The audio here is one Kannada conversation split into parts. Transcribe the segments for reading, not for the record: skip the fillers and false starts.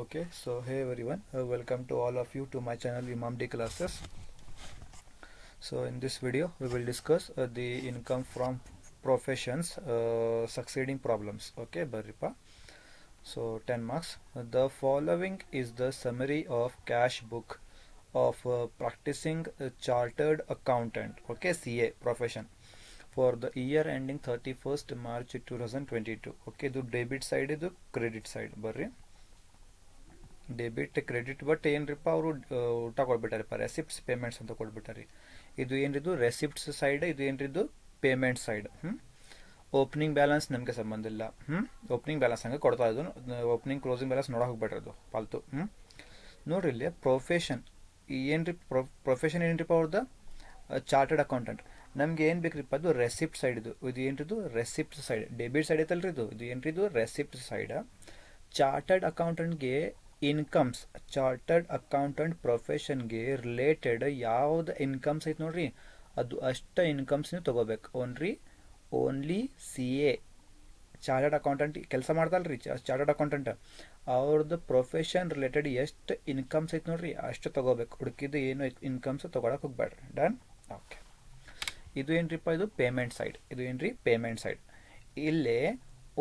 Okay, so hey everyone, welcome to all of you to my channel Imam D Classes. So in this video we will discuss the income from professions succeeding problems. Okay, Baripa. So 10 marks. The following is the summary of cash book of practicing a chartered accountant. Okay, CA profession for the year ending 31st March 2022. Okay, ಇದು ಡೆಬಿಟ್ ಸೈಡ್ ಇದು ಕ್ರೆಡಿಟ್ ಸೈಡ್ ಬರ್ರಿ. ಡೆಬಿಟ್ ಕ್ರೆಡಿಟ್ ಬಟ್ ಏನ್ರಿಪ್ಪ ಅವರು ಊಟ ಕೊಟ್ಬಿಟ್ಟಾರಿಪ್ಪ ರೆಸಿಪ್ಟ್ಸ್ ಪೇಮೆಂಟ್ಸ್ ಅಂತ ಕೊಟ್ಬಿಟ್ಟಾರಿ. ಇದು ಏನ್ರಿದು ರೆಸಿಪ್ಟ್ಸ್ ಸೈಡ್, ಇದು ಏನ್ರಿದು ಪೇಮೆಂಟ್ ಸೈಡ್. ಓಪನಿಂಗ್ ಬ್ಯಾಲೆನ್ಸ್ ನಮಗೆ ಸಂಬಂಧ ಇಲ್ಲ. ಓಪನಿಂಗ್ ಬ್ಯಾಲೆನ್ಸ್ ಹಂಗೆ ಕೊಡ್ತಾ ಇದ್ದು, ಓಪನಿಂಗ್ ಕ್ಲೋಸಿಂಗ್ ಬ್ಯಾಲೆನ್ಸ್ ನೋಡೋಕೆ ಹೋಗ್ಬೇಡ್ರಿ, ಅದು ಫಾಲ್ತು. ನೋಡ್ರಿ ಇಲ್ಲಿ ಪ್ರೊಫೆಷನ್ ಏನ್ರಿ, ಪ್ರೊಫೆಷನ್ ಏನ್ರಿಪ್ಪ ಅವ್ರದ್ದು ಚಾರ್ಟರ್ಡ್ ಅಕೌಂಟೆಂಟ್. ನಮ್ಗೆ ಏನು ಬೇಕ್ರಿಪ್ಪ ಅದು ರೆಸಿಪ್ಟ್ ಸೈಡ್. ಇದು ಏನ್ರಿದು ರೆಸಿಪ್ಟ್ ಸೈಡ್, ಡೆಬಿಟ್ ಸೈಡ್ ಐತಲ್ರಿ ಇದು ಏನ್ರಿದು ರೆಸಿಪ್ಟ್ ಸೈಡ್. ಚಾರ್ಟರ್ಡ್ ಅಕೌಂಟೆಂಟ್ಗೆ ಇನ್ಕಮ್ಸ್, ಚಾರ್ಟರ್ಡ್ ಅಕೌಂಟೆಂಟ್ ಪ್ರೊಫೆಷನ್ಗೆ ರಿಲೇಟೆಡ್ ಯಾವ್ದು ಇನ್ಕಮ್ಸ್ ಐತೆ ನೋಡ್ರಿ, ಅದು ಅಷ್ಟ ಇನ್ಕಮ್ಸ್ ನೀವು ತಗೋಬೇಕು. Only C A chartered accountant ಕೆಲಸ ಮಾಡ್ತಾರಲ್ರಿ, ಚಾರ್ಟರ್ಡ್ ಅಕೌಂಟೆಂಟ್ ಅವ್ರದ್ದು ಪ್ರೊಫೆಷನ್ ರಿಲೇಟೆಡ್ ಎಷ್ಟು ಇನ್ಕಮ್ಸ್ ಐತೆ ನೋಡ್ರಿ ಅಷ್ಟು ತಗೋಬೇಕು. ಹುಡುಕಿದ್ದು ಏನು ಇನ್ಕಮ್ಸ್ ತಗೊಳಕ್ ಹೋಗ್ಬೇಡ್ರಿ. ಡನ್. ಓಕೆ, ಇದು ಏನ್ರಿಪ್ಪ ಇದು ಪೇಮೆಂಟ್ ಸೈಡ್. ಇದು ಏನ್ರಿ ಪೇಮೆಂಟ್ ಸೈಡ್. ಇಲ್ಲೇ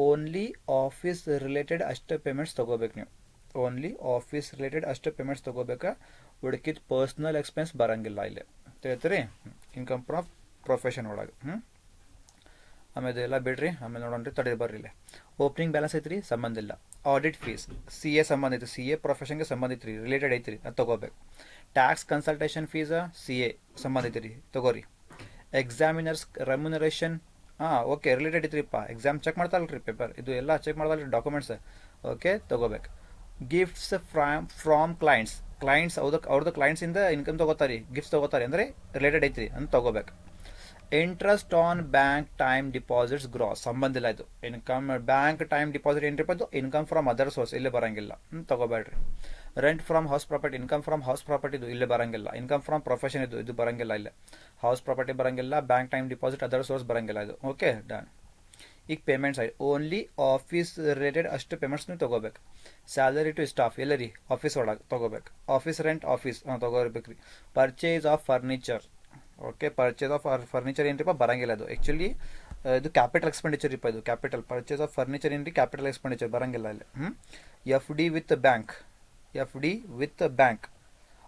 ಓನ್ಲಿ ಆಫೀಸ್ ರಿಲೇಟೆಡ್ ಅಷ್ಟು ಪೇಮೆಂಟ್ಸ್ ತಗೋಬೇಕು ನೀವು. ಓನ್ಲಿ ಆಫೀಸ್ ರಿಲೇಟೆಡ್ ಅಷ್ಟು ಪೇಮೆಂಟ್ಸ್ ತಗೋಬೇಕಾ. ಹುಡುಕಿದ ಪರ್ಸ್ನಲ್ ಎಕ್ಸ್ಪೆನ್ಸ್ ಬರಂಗಿಲ್ಲ ಇಲ್ಲಿ, ತಿಳಿತ್ರಿ. ಇನ್ಕಮ್ ಫ್ರಮ್ ಪ್ರೊಫೆಷನ್ ಒಳಗೆ. ಆಮೇಲೆ ಎಲ್ಲ ಬಿಡ್ರಿ, ಆಮೇಲೆ ನೋಡೋಣ್ರಿ. ತಡೆ ಬರ್ರಿ. ಇಲ್ಲಿ ಓಪನಿಂಗ್ ಬ್ಯಾಲೆನ್ಸ್ ಐತ್ರಿ, ಸಂಬಂಧ ಇಲ್ಲ. ಆಡಿಟ್ ಫೀಸ್ ಸಿ ಎ ಸಂಬಂಧ ಐತಿ, ಸಿ ಎ ಪ್ರೊಫೆಷನ್ಗೆ ಸಂಬಂಧ ಐತ್ರಿ, ರಿಲೇಟೆಡ್ ಐತ್ರಿ, ಅದು ತಗೋಬೇಕು. Tax consultation fees C A ಸಂಬಂಧ ಐತ್ರಿ, ತಗೋರಿ. ಎಕ್ಸಾಮಿನರ್ಸ್ ರೆಮ್ಯುನರೇಷನ್ ಓಕೆ ರಿಲೇಟೆಡ್ ಐತ್ರಿಪ್ಪ, ಎಕ್ಸಾಮ್ ಚೆಕ್ ಮಾಡ್ತಾರಲ್ರಿ ಪೇಪರ್, ಇದು ಎಲ್ಲ ಚೆಕ್ ಮಾಡ್ತಾರಲ್ರಿ ಡಾಕ್ಯುಮೆಂಟ್ಸ್, ಓಕೆ ತಗೋಬೇಕು. ಗಿಫ್ಟ್ಸ್ ಫ್ರಾಮ್ ಕ್ಲೈಂಟ್ಸ್ ಅವ್ರದ್ದು ಕ್ಲೈಂಟ್ಸಿಂದ ಇನ್ಕಮ್ ತಗೋತಾರೆ, ಗಿಫ್ಟ್ಸ್ ತಗೋತಾರೆ ಅಂದರೆ ರಿಲೇಟೆಡ್ ಐತ್ರಿ ಅಂತ ತಗೋಬೇಕು. Interest on bank time deposits gross ಸಂಬಂಧ ಇಲ್ಲ. ಇದು ಇನ್ಕಮ್ ಬ್ಯಾಂಕ್ ಟೈಮ್ ಡಿಪಾಸಿಟ್ ಏನ್ರಿಪ್ಪ ಅದು ಇನ್ಕಮ್ ಫ್ರಮ್ ಅದರ್ ಸೋರ್ಸ್, ಇಲ್ಲೇ ಬರಂಗಿಲ್ಲ, ತಗೋಬೇಡ್ರಿ. Rent from house property, income from house property ಇದು ಇಲ್ಲೇ ಬರಂಗಿಲ್ಲ. ಇನ್ಕಮ್ ಫ್ರಮ್ ಪ್ರೊಫೆಷನ್ ಇದು ಬರಂಗಿಲ್ಲ. ಇಲ್ಲೇ ಹೌಸ್ ಪ್ರಾಪರ್ಟಿ ಬರಂಗಿಲ್ಲ, bank time deposit other source ಬರಂಗಿಲ್ಲ ಇದು. Okay done. ಈಗ payment side only office related ಅಷ್ಟು ಪೇಮೆಂಟ್ಸ್ ನೀವು ತಗೋಬೇಕು. ಸ್ಯಾಲರಿ ಟು ಸ್ಟಾಫ್ ಎಲ್ಲ ರೀ ಆಫೀಸ್ ಒಳಗೆ ತಗೋಬೇಕು. ಆಫೀಸ್ ರೆಂಟ್ ಆಫೀಸ್ ತಗೋಬೇಕ್ರಿ. Purchase of furniture, okay purchase of furniture ಏನ್ರಿಪ್ಪ ಬರಂಗಿಲ್ಲ. ಅದು ಆ್ಯಕ್ಚುಲಿ ಇದು ಕ್ಯಾಪಿಟಲ್ ಎಕ್ಸ್ಪೆಂಡಿಚರ್ ಇಪ್ಪ, ಇದು ಕ್ಯಾಪಿಟಲ್. ಪರ್ಚೇಸ್ ಆಫ್ ಫರ್ನಿಚರ್ ಏನ್ರಿ ಕ್ಯಾಪಿಟಲ್ ಎಕ್ಸ್ಪೆಂಡಿಚರ್ ಬರಂಗಿಲ್ಲ ಇಲ್ಲಿ. F D with bank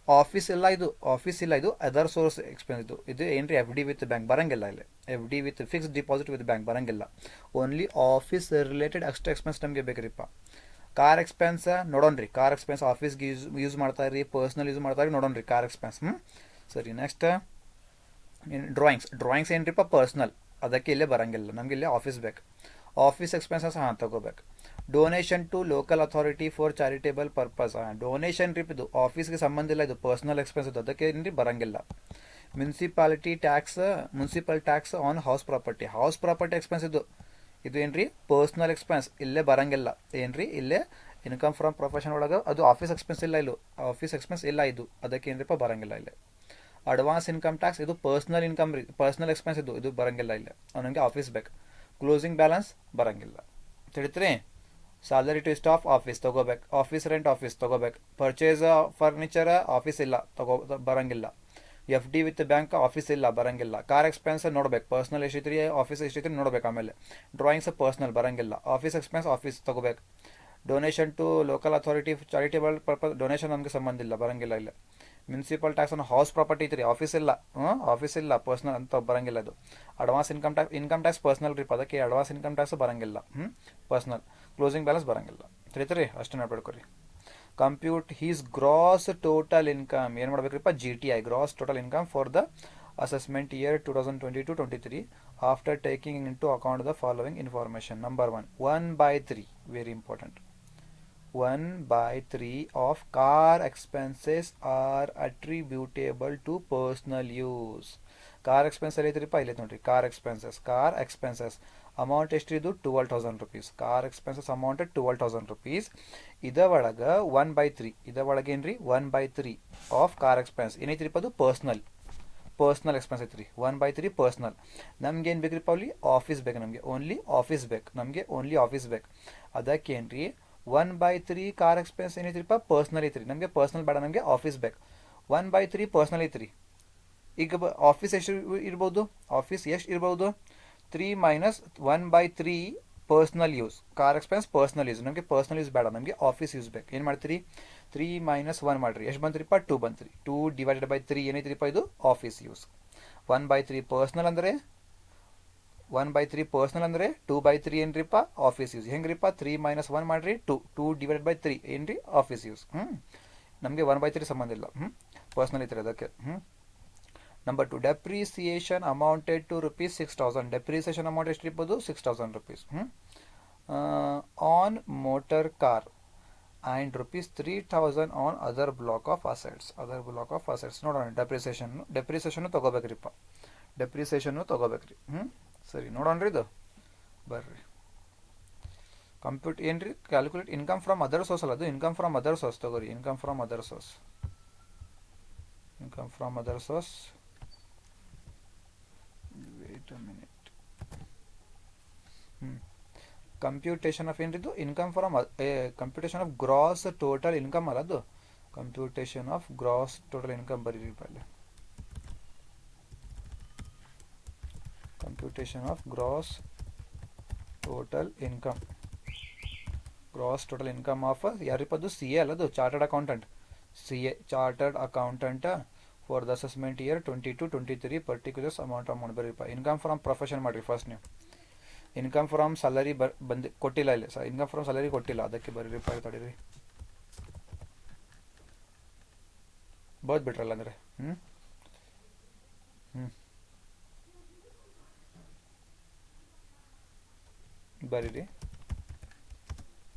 office ಇಲ್ಲ, ಇದು ಆಫೀಸ್ ಇಲ್ಲ, ಇದು ಅದರ್ ಸೋರ್ಸ್ ಎಕ್ಸ್ಪೆನ್ಸ್. ಇದು ಏನ್ರಿ ಎಫ್ ಡಿ ವಿತ್ ಬ್ಯಾಂಕ್ ಬರಂಗಿಲ್ಲ ಇಲ್ಲಿ. F D with fixed deposit with bank ಬರಂಗಿಲ್ಲ. ಓನ್ಲಿ ಆಫೀಸ್ ರಿಲೇಟೆಡ್ ಅಷ್ಟು ಎಕ್ಸ್ಪೆನ್ಸ್ ನಮಗೆ ಬೇಕ್ರಿಪ್ಪ. ಕಾರ್ ಎಕ್ಸ್ಪೆನ್ಸ್ ನೋಡೋಣ್ರಿ, ಕಾರ್ ಎಕ್ಸ್ಪೆನ್ಸ್ ಆಫೀಸ್ಗೆ ಯೂಸ್ ಮಾಡ್ತಾರ್ರಿ, ಪರ್ಸ್ನಲ್ ಯೂಸ್ ಮಾಡ್ತಾರೆ, ನೋಡೋಣ್ರಿ ಕಾರ್ ಎಕ್ಸ್ಪೆನ್ಸ್. ಸರಿ. ನೆಕ್ಸ್ಟ್ ಡ್ರಾಯಿಂಗ್ಸ್ ಏನ್ರಿಪ್ಪ ಪರ್ಸ್ನಲ್, ಅದಕ್ಕೆ ಇಲ್ಲೇ ಬರಂಗಿಲ್ಲ, ನಮ್ಗೆ ಇಲ್ಲೇ ಆಫೀಸ್ ಬೇಕು. ಆಫೀಸ್ ಎಕ್ಸ್ಪೆನ್ಸಸ್ ತಗೋಬೇಕು. Donation to local authority for charitable purpose, donation trip ಇದು ಆಫೀಸ್ಗೆ ಸಂಬಂಧ ಇಲ್ಲ, ಇದು ಪರ್ಸನಲ್ ಎಕ್ಸ್ಪೆನ್ಸ್ ಇದು, ಅದಕ್ಕೆ ಏನ್ರಿ ಬರಂಗಿಲ್ಲ. Municipal tax on house property expense ಇದು ಏನ್ರಿ ಪರ್ಸನಲ್ ಎಕ್ಸ್ಪೆನ್ಸ್, ಇಲ್ಲೇ ಬರಂಗಿಲ್ಲ. ಏನ್ರಿ ಇಲ್ಲೇ ಇನ್ಕಮ್ ಫ್ರಮ್ ಪ್ರೊಫೆಷನ್ ಒಳಗೆ ಅದು ಆಫೀಸ್ ಎಕ್ಸ್ಪೆನ್ಸ್ ಇಲ್ಲ, ಆಫೀಸ್ ಎಕ್ಸ್ಪೆನ್ಸ್ ಇಲ್ಲ ಇದು, ಅದಕ್ಕೆ ಏನ್ರಿಪ್ಪ ಬರಂಗಿಲ್ಲ ಇಲ್ಲೇ. ಅಡ್ವಾನ್ಸ್ ಇನ್ಕಮ್ ಟ್ಯಾಕ್ಸ್ ಇದು ಪರ್ಸನಲ್ ಇನ್ಕಮ್ ರೀ, ಪರ್ಸನಲ್ ಎಕ್ಸ್ಪೆನ್ಸ್ ಇದು ಬರಂಗಿಲ್ಲ ಇಲ್ಲ, ಅವನಿಗೆ ಆಫೀಸ್ ಬೇಕು. ಕ್ಲೋಸಿಂಗ್ ಬ್ಯಾಲೆನ್ಸ್ ಬರಂಗಿಲ್ಲ, ತಿಳಿತ್ರಿ. ಸ್ಯಾಲರಿ ಟು ಸ್ಟಾಫ್ ಆಫೀಸ್ ತಗೋಬೇಕು. ಆಫೀಸ್ ರೆಂಟ್ ಆಫೀಸ್ ತಗೋಬೇಕು. ಪರ್ಚೇಸ್ ಫರ್ನಿಚರ್ ಆಫೀಸ್ ಇಲ್ಲ, ಬರಂಗಿಲ್ಲ. F D with bank office ಇಲ್ಲ, ಬರಂಗಿಲ್ಲ. ಕಾರ್ ಎಕ್ಸ್ಪೆನ್ಸ್ ನೋಡ್ಬೇಕು, ಪರ್ಸನಲ್ ಎಷ್ಟಿತ್ರಿ ಆಫೀಸ್ ಎಷ್ಟಿತ್ರಿ ನೋಡ್ಬೇಕು. ಆಮೇಲೆ ಡ್ರಾಯಿಂಗ್ಸ್ ಪರ್ಸನಲ್ ಬರಂಗಿಲ್ಲ. ಆಫೀಸ್ ಎಕ್ಸ್ಪೆನ್ಸ್ ಆಫೀಸ್ ತಗೋಬೇಕು. Donation to local authority charitable purpose donation ನಮಗೆ ಸಂಬಂಧ ಇಲ್ಲ, ಬರಂಗಿಲ್ಲ ಇಲ್ಲ. ಮುನ್ಸಿಪಲ್ ಟ್ಯಾಕ್ಸ್ ಅನ್ನು ಹೌಸ್ ಪ್ರಾಪರ್ಟಿ ಐತ್ರಿ, ಆಫೀಸ್ ಇಲ್ಲ ಪರ್ಸನಲ್ ಅಂತ ಬರಂಗಿಲ್ಲ ಇದು. ಅಡ್ವಾನ್ಸ್ ಇನ್ಕಮ್ ಟ್ಯಾಕ್ಸ್ ಪರ್ಸನಲ್ ರೀ, ಅದಕ್ಕೆ ಅಡ್ವಾನ್ಸ್ ಇನ್ಕಮ್ ಟ್ಯಾಕ್ಸ್ ಬರಂಗಿಲ್ಲ, ಪರ್ಸನಲ್. ಕ್ಲೋಸಿಂಗ್ ಬ್ಯಾಲೆನ್ಸ್ ಬರಂಗಿಲ್ಲ, ತಿಳಿತ್ರಿ. ಅಷ್ಟು ನೋಡ್ಬೇಡ್ಕೊರಿ. Compute his gross total income ಏನು ಮಾಡ್ಬೇಕ್ರಿಪ್ಪ, GTI gross total income for the assessment year 2022-23 after taking into account the following information. Number 1/3 very important. 1/3 of car expenses are attributable to personal use. Car expense ಅಲ್ಲಿ ಐತ್ರಿಪ್ಪ, ಇಲ್ಲಿ ನೋಡ್ರಿ ಕಾರ್ ಎಕ್ಸ್ಪೆನ್ಸಸ್ ಅಮೌಂಟ್ ಎಷ್ಟಿದು 12,000 rupees. Car expenses amount 12,000 rupees. ಇದ ಒಳಗೆ 1/3, ಇದ ಒಳಗೆ ಏನ್ರಿ 1/3 ಆಫ್ ಕಾರ್ ಎಕ್ಸ್ಪೆನ್ಸ್ ಏನೈತ್ರಿಪ್ಪ, ಅದು ಪರ್ಸನಲ್ ಎಕ್ಸ್ಪೆನ್ಸ್ ಐತ್ರಿ. 1/3 ಪರ್ಸನಲ್. ನಮ್ಗೆ ಏನು ಬೇಕ್ರಿಪ್ಪ, ಅಲ್ಲಿ ಆಫೀಸ್ ಬೇಕು, ನಮಗೆ ಓನ್ಲಿ ಆಫೀಸ್ ಬೇಕು, ಅದಕ್ಕೆ ಏನ್ರಿ 1/3 ಕಾರ್ ಎಕ್ಸ್ಪೆನ್ಸ್ ಏನೈತ್ರಿಪ್ಪ ಪರ್ಸ್ನಲ್ ಐತ್ರಿ. ನಮಗೆ ಪರ್ಸ್ನಲ್ ಬೇಡ, ನಮಗೆ ಆಫೀಸ್ ಬೇಕು. 1/3 ಪರ್ಸ್ನಲ್ ಐತ್ರಿ. ಈಗ ಆಫೀಸ್ ಎಷ್ಟು ಇರ್ಬೋದು? ಆಫೀಸ್ ಎಷ್ಟು ಇರ್ಬೋದು? 3 minus 1/3 personal use. Car expense personal use, ನಮಗೆ ಪರ್ಸ್ನಲ್ ಯೂಸ್ ಬೇಡ, ನಮಗೆ ಆಫೀಸ್ ಯೂಸ್ ಬೇಕು. ಏನು ಮಾಡ್ತೀರಿ? 3 ಮೈನಸ್ 1 ಮಾಡಿರಿ, ಎಷ್ಟು ಬಂತ್ರಿಪ್ಪ? 2 ಬಂತ್ರಿ. 2 ಡಿವೈಡೆಡ್ ಬೈ 3 ಏನೈತ್ರಿಪ್ಪ? ಇದು ಆಫೀಸ್ ಯೂಸ್. 1/3 ಪರ್ಸ್ನಲ್ ಅಂದರೆ 1/3 ಪರ್ಸ್ನಲ್ ಅಂದರೆ 2/3 ಏನ್ರಿಪ್ಪ? Office use. ಹೆಂಗ್ರಿಪ್ಪ? 3 ಮೈನಸ್ 1 ಮಾಡಿರಿ 2 ಡಿವೈಡೆಡ್ ಬೈ 3 ಏನ್ರಿ? Office use. ನಮಗೆ 1/3 ಸಂಬಂಧ ಇಲ್ಲ, ಪರ್ಸ್ನಲ್ ಐತ್ರಿ ಅದಕ್ಕೆ. Number 2, depreciation amounted to rupees 6,000. Depreciation amount ಎಷ್ಟು ಇರ್ಬೋದು? 6,000 rupees on motor car and rupees 3,000 on other block of assets. Other block of assets ನೋಡೋಣ. ಡೆಪ್ರಿಸಿಯೇಷನ್ನು ತೊಗೋಬೇಕ್ರಿಪ್ಪ, ಡೆಪ್ರಿಸಿಯೇಷನ್ನು ತೊಗೋಬೇಕ್ರಿ. ಸರಿ, ನೋಡೋಣ್ರಿ ಇದು. ಬರ್ರಿ, ಕಂಪ್ಯೂಟ್ ಏನ್ರಿ? Calculate income from other source ಅಲ್ಲ, ಅದು ಇನ್ಕಮ್ ಫ್ರಮ್ ಅದರ್ ಸೋರ್ಸ್ ತಗೋರಿ. Income from other source, income from other source. Wait a minute. Computation of ಏನ್ರಿದು? Income from computation of gross total income ಅಲ್ಲ ಅದು. Computation of gross total income ಬರೀರಿ ಪಲ್ಲೆ. Computation of gross total income. Gross total income of ಯಾರಿಪ್ಪ? ಅದು ಸಿ ಎ ಅಲ್ಲ, ಅದು chartered accountant. C A chartered accountant for the assessment year 22-23 particulars amount ಬರೀಪ್ಪ. ಇನ್ಕಮ್ ಫ್ರಮ್ ಪ್ರೊಫೆಷನ್ ಮಾಡಿರಿ ಫಸ್ಟ್ ನೀವು. ಇನ್ಕಮ್ ಫ್ರಮ್ ಸ್ಯಾಲರಿ ಬಂದು ಕೊಟ್ಟಿಲ್ಲ ಇಲ್ಲಿ ಸರ್, ಇನ್ಕಮ್ ಫ್ರಮ್ ಸ್ಯಾಲರಿ ಕೊಟ್ಟಿಲ್ಲ, ಅದಕ್ಕೆ ಬರೀರಿಪ್ಪ. ತಡೀರಿ, ಬೋದು ಬಿಟ್ರಲ್ಲ ಅಂದರೆ. ಬರೀರಿ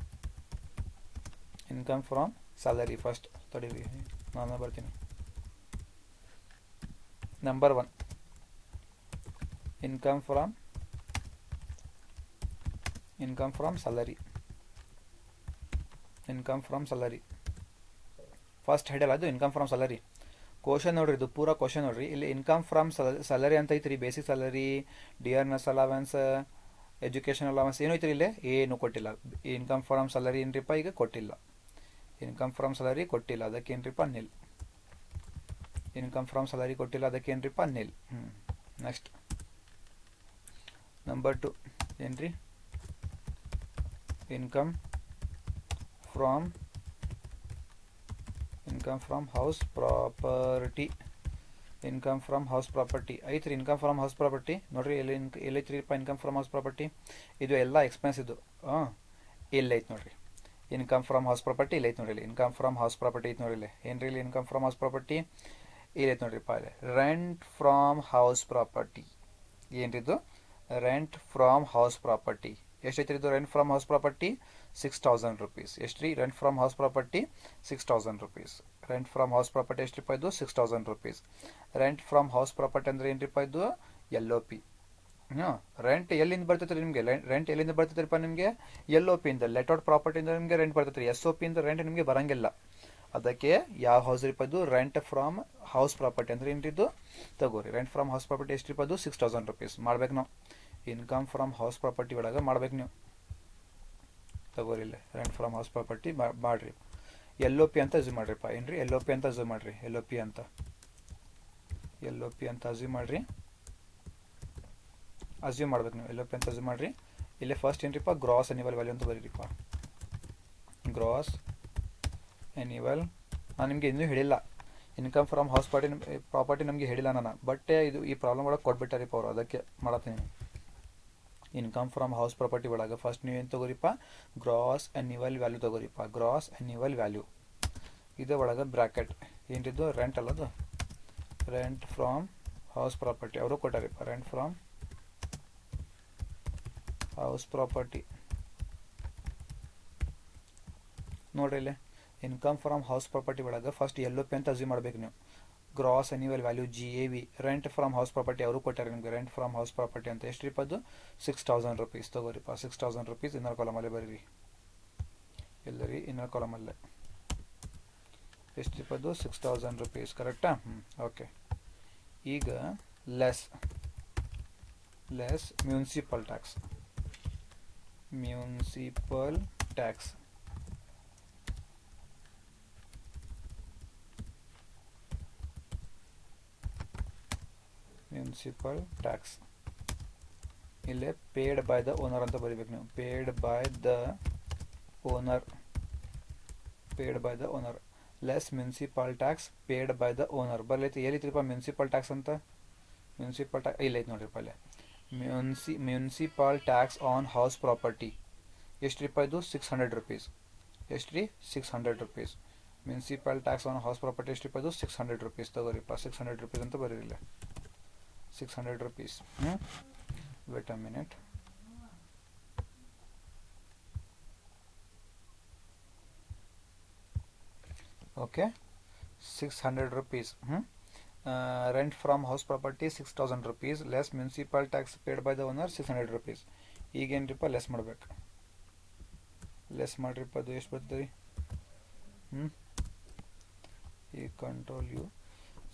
ಇನ್ಕಮ್ ಫ್ರಮ್ ಸ್ಯಾಲರಿ ಫಸ್ಟ್. ತಡೀರಿ, ನಾನು ಬರ್ತೀನಿ. Number 1, income from salary. Income from salary first head ಅಲ್ಲ ಅದು, ಇನ್ಕಮ್ ಫ್ರಮ್ ಸ್ಯಾಲರಿ. ಕ್ವಶನ್ ನೋಡ್ರಿ, ಇದು ಪೂರಾ ಕ್ವಶನ್ ನೋಡ್ರಿ. ಇಲ್ಲಿ ಇನ್ಕಮ್ ಫ್ರಮ್ ಸ್ಯಾಲರಿ ಅಂತ ಐತ್ರಿ. Basic salary, dearness allowance, education allowance ಏನು ಐತ್ರಿ ಇಲ್ಲೇ? ಏನು ಕೊಟ್ಟಿಲ್ಲ. ಇನ್ಕಮ್ ಫ್ರಮ್ ಸ್ಯಾಲರಿ ಏನ್ರಿಪ್ಪ? ಈಗ ಕೊಟ್ಟಿಲ್ಲ. ಇನ್ಕಮ್ ಫ್ರಮ್ ಸ್ಯಾಲರಿ ಕೊಟ್ಟಿಲ್ಲ, ಅದಕ್ಕೆ ಏನ್ರಿಪ್ಪ? ನಿಲ್. ಇನ್ಕಮ್ ಫ್ರಮ್ ಸ್ಯಾಲರಿ ಕೊಟ್ಟಿಲ್ಲ, ಅದಕ್ಕೆ ಏನ್ರಿಪ್ಪ? ನಿಲ್. ನೆಕ್ಸ್ಟ್ ನಂಬರ್ 2 ಏನ್ರಿ? Income from house property. Income from house property ಐತ್ರಿ. ಇನ್ಕಮ್ ಫ್ರಮ್ ಹೌಸ್ ಪ್ರಾಪರ್ಟಿ ನೋಡ್ರಿ, ಎಲ್ಲೈತ್ರಿಪ್ಪ? ಇನ್ಕಮ್ ಫ್ರಮ್ ಹೌಸ್ ಪ್ರಾಪರ್ಟಿ ಇದು ಎಲ್ಲ ಎಕ್ಸ್ಪೆನ್ಸ್ ಇದು. ಇಲ್ಲೈತೆ ನೋಡ್ರಿ. ಇನ್ಕಮ್ ಫ್ರಮ್ ಹೌಸ್ ಪ್ರಾಪರ್ಟಿ ಇಲ್ಲೈತೆ ನೋಡ್ರಿ. ಇನ್ಕಮ್ ಫ್ರಮ್ ಹೌಸ್ ಪ್ರಾಪರ್ಟಿ ಐತೆ ನೋಡ್ರಿ ಇಲ್ಲಿ. ಏನ್ರಿ ಇಲ್ಲಿ? ಇನ್ಕಮ್ ಫ್ರಮ್ ಹೌಸ್ ಪ್ರಾಪರ್ಟಿ ಇಲ್ಲೈತೆ ನೋಡ್ರಿಪ್ಪ. ಇಲ್ಲಿ ರೆಂಟ್ ಫ್ರಮ್ ಹೌಸ್ ಪ್ರಾಪರ್ಟಿ ಏನ್ರಿದು? ರೆಂಟ್ ಫ್ರಮ್ ಹೌಸ್ ಪ್ರಾಪರ್ಟಿ ಎಷ್ಟೈತ್ರಿ ಇದು? Rent from house property 6,000 rupees. ಎಷ್ಟು ರೀ? Rent from house property 6,000 rupees. Rent from house property ಎಷ್ಟ್ರಿಪ್ಪ? ಇದು 6,000 rupees. Rent from house property ಅಂದ್ರೆ ಏನ್ರಿಪ್ಪ? ಇದು LOP. ರೆಂಟ್ ಎಲ್ಲಿಂದ ಬರ್ತೈತ್ರಿ ನಿಮಗೆ? ರೆಂಟ್ ಎಲ್ಲಿಂದ ಬರ್ತೈತ್ರಿಪ್ಪ ನಿಮಗೆ? LOP ಇಂದ, ಲೆಟ್ಔಟ್ ಪ್ರಾಪರ್ಟಿಯಿಂದ ನಿಮಗೆ ರೆಂಟ್ ಬರ್ತೈತ್ರಿ. SOP ಇಂದ ರೆಂಟ್ ನಿಮಗೆ ಬರಂಗಿಲ್ಲ. ಅದಕ್ಕೆ ಯಾವ ಹೌಸ್ ರೀಪ? ಇದು ರೆಂಟ್ ಫ್ರಮ್ ಹೌಸ್ ಪ್ರಾಪರ್ಟಿ ಅಂದ್ರೆ ಏನ್ರಿದು? ತಗೋರಿ, ರೆಂಟ್ ಫ್ರಮ್ ಹೌಸ್ ಪ್ರಾಪರ್ಟಿ ಎಷ್ಟ್ರಿಪ್ಪ? ಅದು 6,000 ರುಪೀಸ್. ಮಾಡ್ಬೇಕು ನಾವು ಇನ್ಕಮ್ ಫ್ರಮ್ ಹೌಸ್ ಪ್ರಾಪರ್ಟಿ ಒಳಗೆ ಮಾಡ್ಬೇಕು ನೀವು. ತಗೋರಿ ಇಲ್ಲಿ ರೆಂಟ್ ಫ್ರಮ್ ಹೌಸ್ ಪ್ರಾಪರ್ಟಿ ಮಾಡ್ರಿ. LOP ಅಂತ ಅಸ್ಯೂಮ್ ಮಾಡ್ರಿಪ್ಪ. ಏನ್ರಿ? LOP ಅಂತ ಅಸ್ಯೂಮ್ ಮಾಡ್ರಿ. LOP ಅಂತ ಅಸ್ಯೂಮ್ ಮಾಡ್ರಿ. ಅಸ್ಯೂಮ್ ಮಾಡ್ಬೇಕು ನೀವು. LOP ಅಂತ ಅಸ್ಯೂಮ್ ಮಾಡ್ರಿ. ಇಲ್ಲೇ ಫಸ್ಟ್ ಏನ್ರಿಪ್ಪ? ಗ್ರಾಸ್ ಎನ್ಯುವಲ್ ವ್ಯಾಲ್ಯೂ ಅಂತ ಬರೀರಿಪ್ಪ. Gross annual. ನಾನು ನಿಮಗೆ ಇನ್ನೂ ಹೇಳಿಲ್ಲ ಇನ್ಕಮ್ ಫ್ರಮ್ ಹೌಸ್ ಪ್ರಾಪರ್ಟಿ ನಮಗೆ ಹೇಳಿಲ್ಲ ನಾನು. ಬಟ್ ಇದು ಈ ಪ್ರಾಬ್ಲಮ್ ಒಳಗೆ ಕೊಟ್ಬಿಟ್ಟಾರಿಪ್ಪ ಅವರು, ಅದಕ್ಕೆ ಮಾಡತ್ತೀನಿ. ಇನ್ಕಮ್ ಫ್ರಮ್ ಹೌಸ್ ಪ್ರಾಪರ್ಟಿ ಒಳಗೆ ಫಸ್ಟ್ ನೀವು ಏನು ತಗೋರಿಪ್ಪ? ಗ್ರಾಸ್ ಎನ್ಯುವಲ್ ವ್ಯಾಲ್ಯೂ ತಗೋರಿಪ್ಪ. ಗ್ರಾಸ್ ಎನ್ಯುವಲ್ ವ್ಯಾಲ್ಯೂ ಇದೇ ಒಳಗೆ ಬ್ರ್ಯಾಕೆಟ್ ಏನಿದ್ದು? ರೆಂಟ್ ಅಲ್ಲದು. ರೆಂಟ್ ಫ್ರಮ್ ಹೌಸ್ ಪ್ರಾಪರ್ಟಿ ಅವರು ಕೊಟ್ಟಾರಿಪ್ಪ. ರೆಂಟ್ ಫ್ರಮ್ ಹೌಸ್ ಪ್ರಾಪರ್ಟಿ ನೋಡ್ರಿ ಇಲ್ಲಿ. ಇನ್ಕಮ್ ಫ್ರಮ್ ಹೌಸ್ ಪ್ರಾಪರ್ಟಿ ಒಳಗೆ ಫಸ್ಟ್ LOP ಅಂತ ಅಸ್ಯೂಮ್ ಮಾಡ್ಬೇಕು ನೀವು. Gross annual value GAV. Rent from house property ಅವರು ಕೊಟ್ಟಾರೆ ನಿಮಗೆ. ರೆಂಟ್ ಫ್ರಮ್ ಹೌಸ್ ಪ್ರಾಪರ್ಟಿ ಅಂತ ಎಷ್ಟ್ರಿಪ್ಪ? ಅದು 6,000 ರುಪೀಸ್. ತಗೋರಿಪ್ಪ 6,000 ರುಪೀಸ್. ಇನ್ನರ್ ಕಾಲಮಲ್ಲೇ ಬರೀರಿ. ಎಲ್ಲರಿ ಇನ್ನರ್ ಕಾಲಮಲ್ಲೇ ಎಷ್ಟ್ರಿಪ್ಪ? ಅದು 6,000 ರುಪೀಸ್. ಕರೆಕ್ಟಾ? ಓಕೆ. ಈಗ less municipal tax. Municipal tax. ಇಲ್ಲೇ ಪೇಡ್ ಬೈ ದ ಓನರ್ ಅಂತ ಬರೀಬೇಕು ನೀವು. Paid by the owner, paid by the owner less municipal tax paid by the owner. ಬರ್ಲೈತಿ ಎಲ್ಲಿತ್ರಿಪ್ಪ ಮುನ್ಸಿಪಲ್ ಟ್ಯಾಕ್ಸ್ ಅಂತ? ಮುನ್ಸಿಪಲ್ ಟ್ಯಾಕ್ಸ್ ಇಲ್ಲ ಐತೆ ನೋಡ್ರಿಪ್ಪ ಅಲ್ಲೇ. Municipal tax on house property ಎಷ್ಟು ರೀ ಇದು? 600 ರೂಪೀಸ್. ಎಷ್ಟು ರೀ? 600 rupees. Municipal tax on house property ಎಷ್ಟು ರೀ ಇದು? 600 ರೂಪೀಸ್. ತಗೋರಿಪ್ಪ 600 ರೂಪೀಸ್ ಅಂತ ಬರೀರಿಲ್ಲ. 600 rupees. Wait a minute. Okay, 600 rupees. Rent from house property 6000 rupees less municipal tax paid by the owner 600 rupees. ಈಗೇನ್ರಿಪ್ಪ ಲೆಸ್ ಮಾಡ್ಬೇಕು. ಲೆಸ್ ಮಾಡ್ರಿಪ್ಪ, ಅದು ಎಷ್ಟು ಬರ್ತದೆ? ಈ control U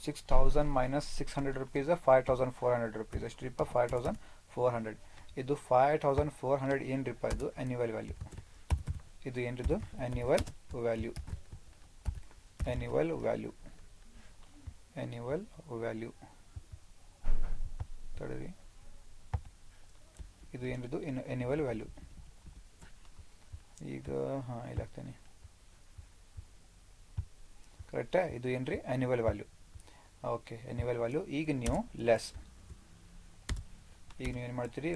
6000 minus 600 rupees 5400 rupees. ಎಷ್ಟ್ರಿಪ್ಪ? 5400. ಇದು 5400 ಏನ್ರಿಪ್ಪ? ಇದು ಆ್ಯನ್ಯುವಲ್ ವ್ಯಾಲ್ಯೂ. ಇದು ಏನ್ರಿದು? Annual value. Annual value. Annual value ತಡೀರಿ. ಇದು ಏನಿದು? Annual value. ಈಗ ಹಾಂ ಇಲ್ಲಿ ಹಾಕ್ತೇನೆ. ಕರೆಕ್ಟಾ? ಇದು ಏನ್ರಿ? Annual value. Okay, annual value. ಈಗ ನೀವು ಲೆಸ್, ಈಗ ನೀವು ಏನು ಮಾಡ್ತೀರಿ?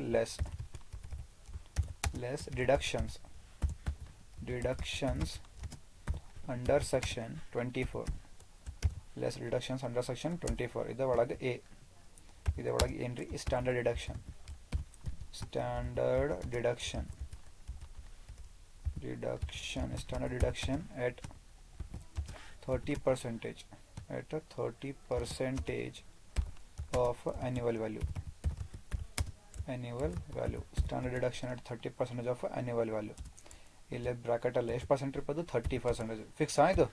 Less deductions. Deductions under section 24. Less deductions under section 24. ಇದರ ಒಳಗೆ ಎ, ಇದರ ಒಳಗೆ ಏನ್ರಿ? Standard deduction. Standard deduction. Standard deduction at 30%. at a 30% of annual value. Annual value. Standard deduction at 30% of annual value. ಇಲ್ಲಿ ಬ್ರಾಕೆಟಲ್ಲಿ ಎಷ್ಟು ಪರ್ಸೆಂಟ್ ಇರ್ಬೋದು? 30%. ಫಿಕ್ಸ್ ಇದು,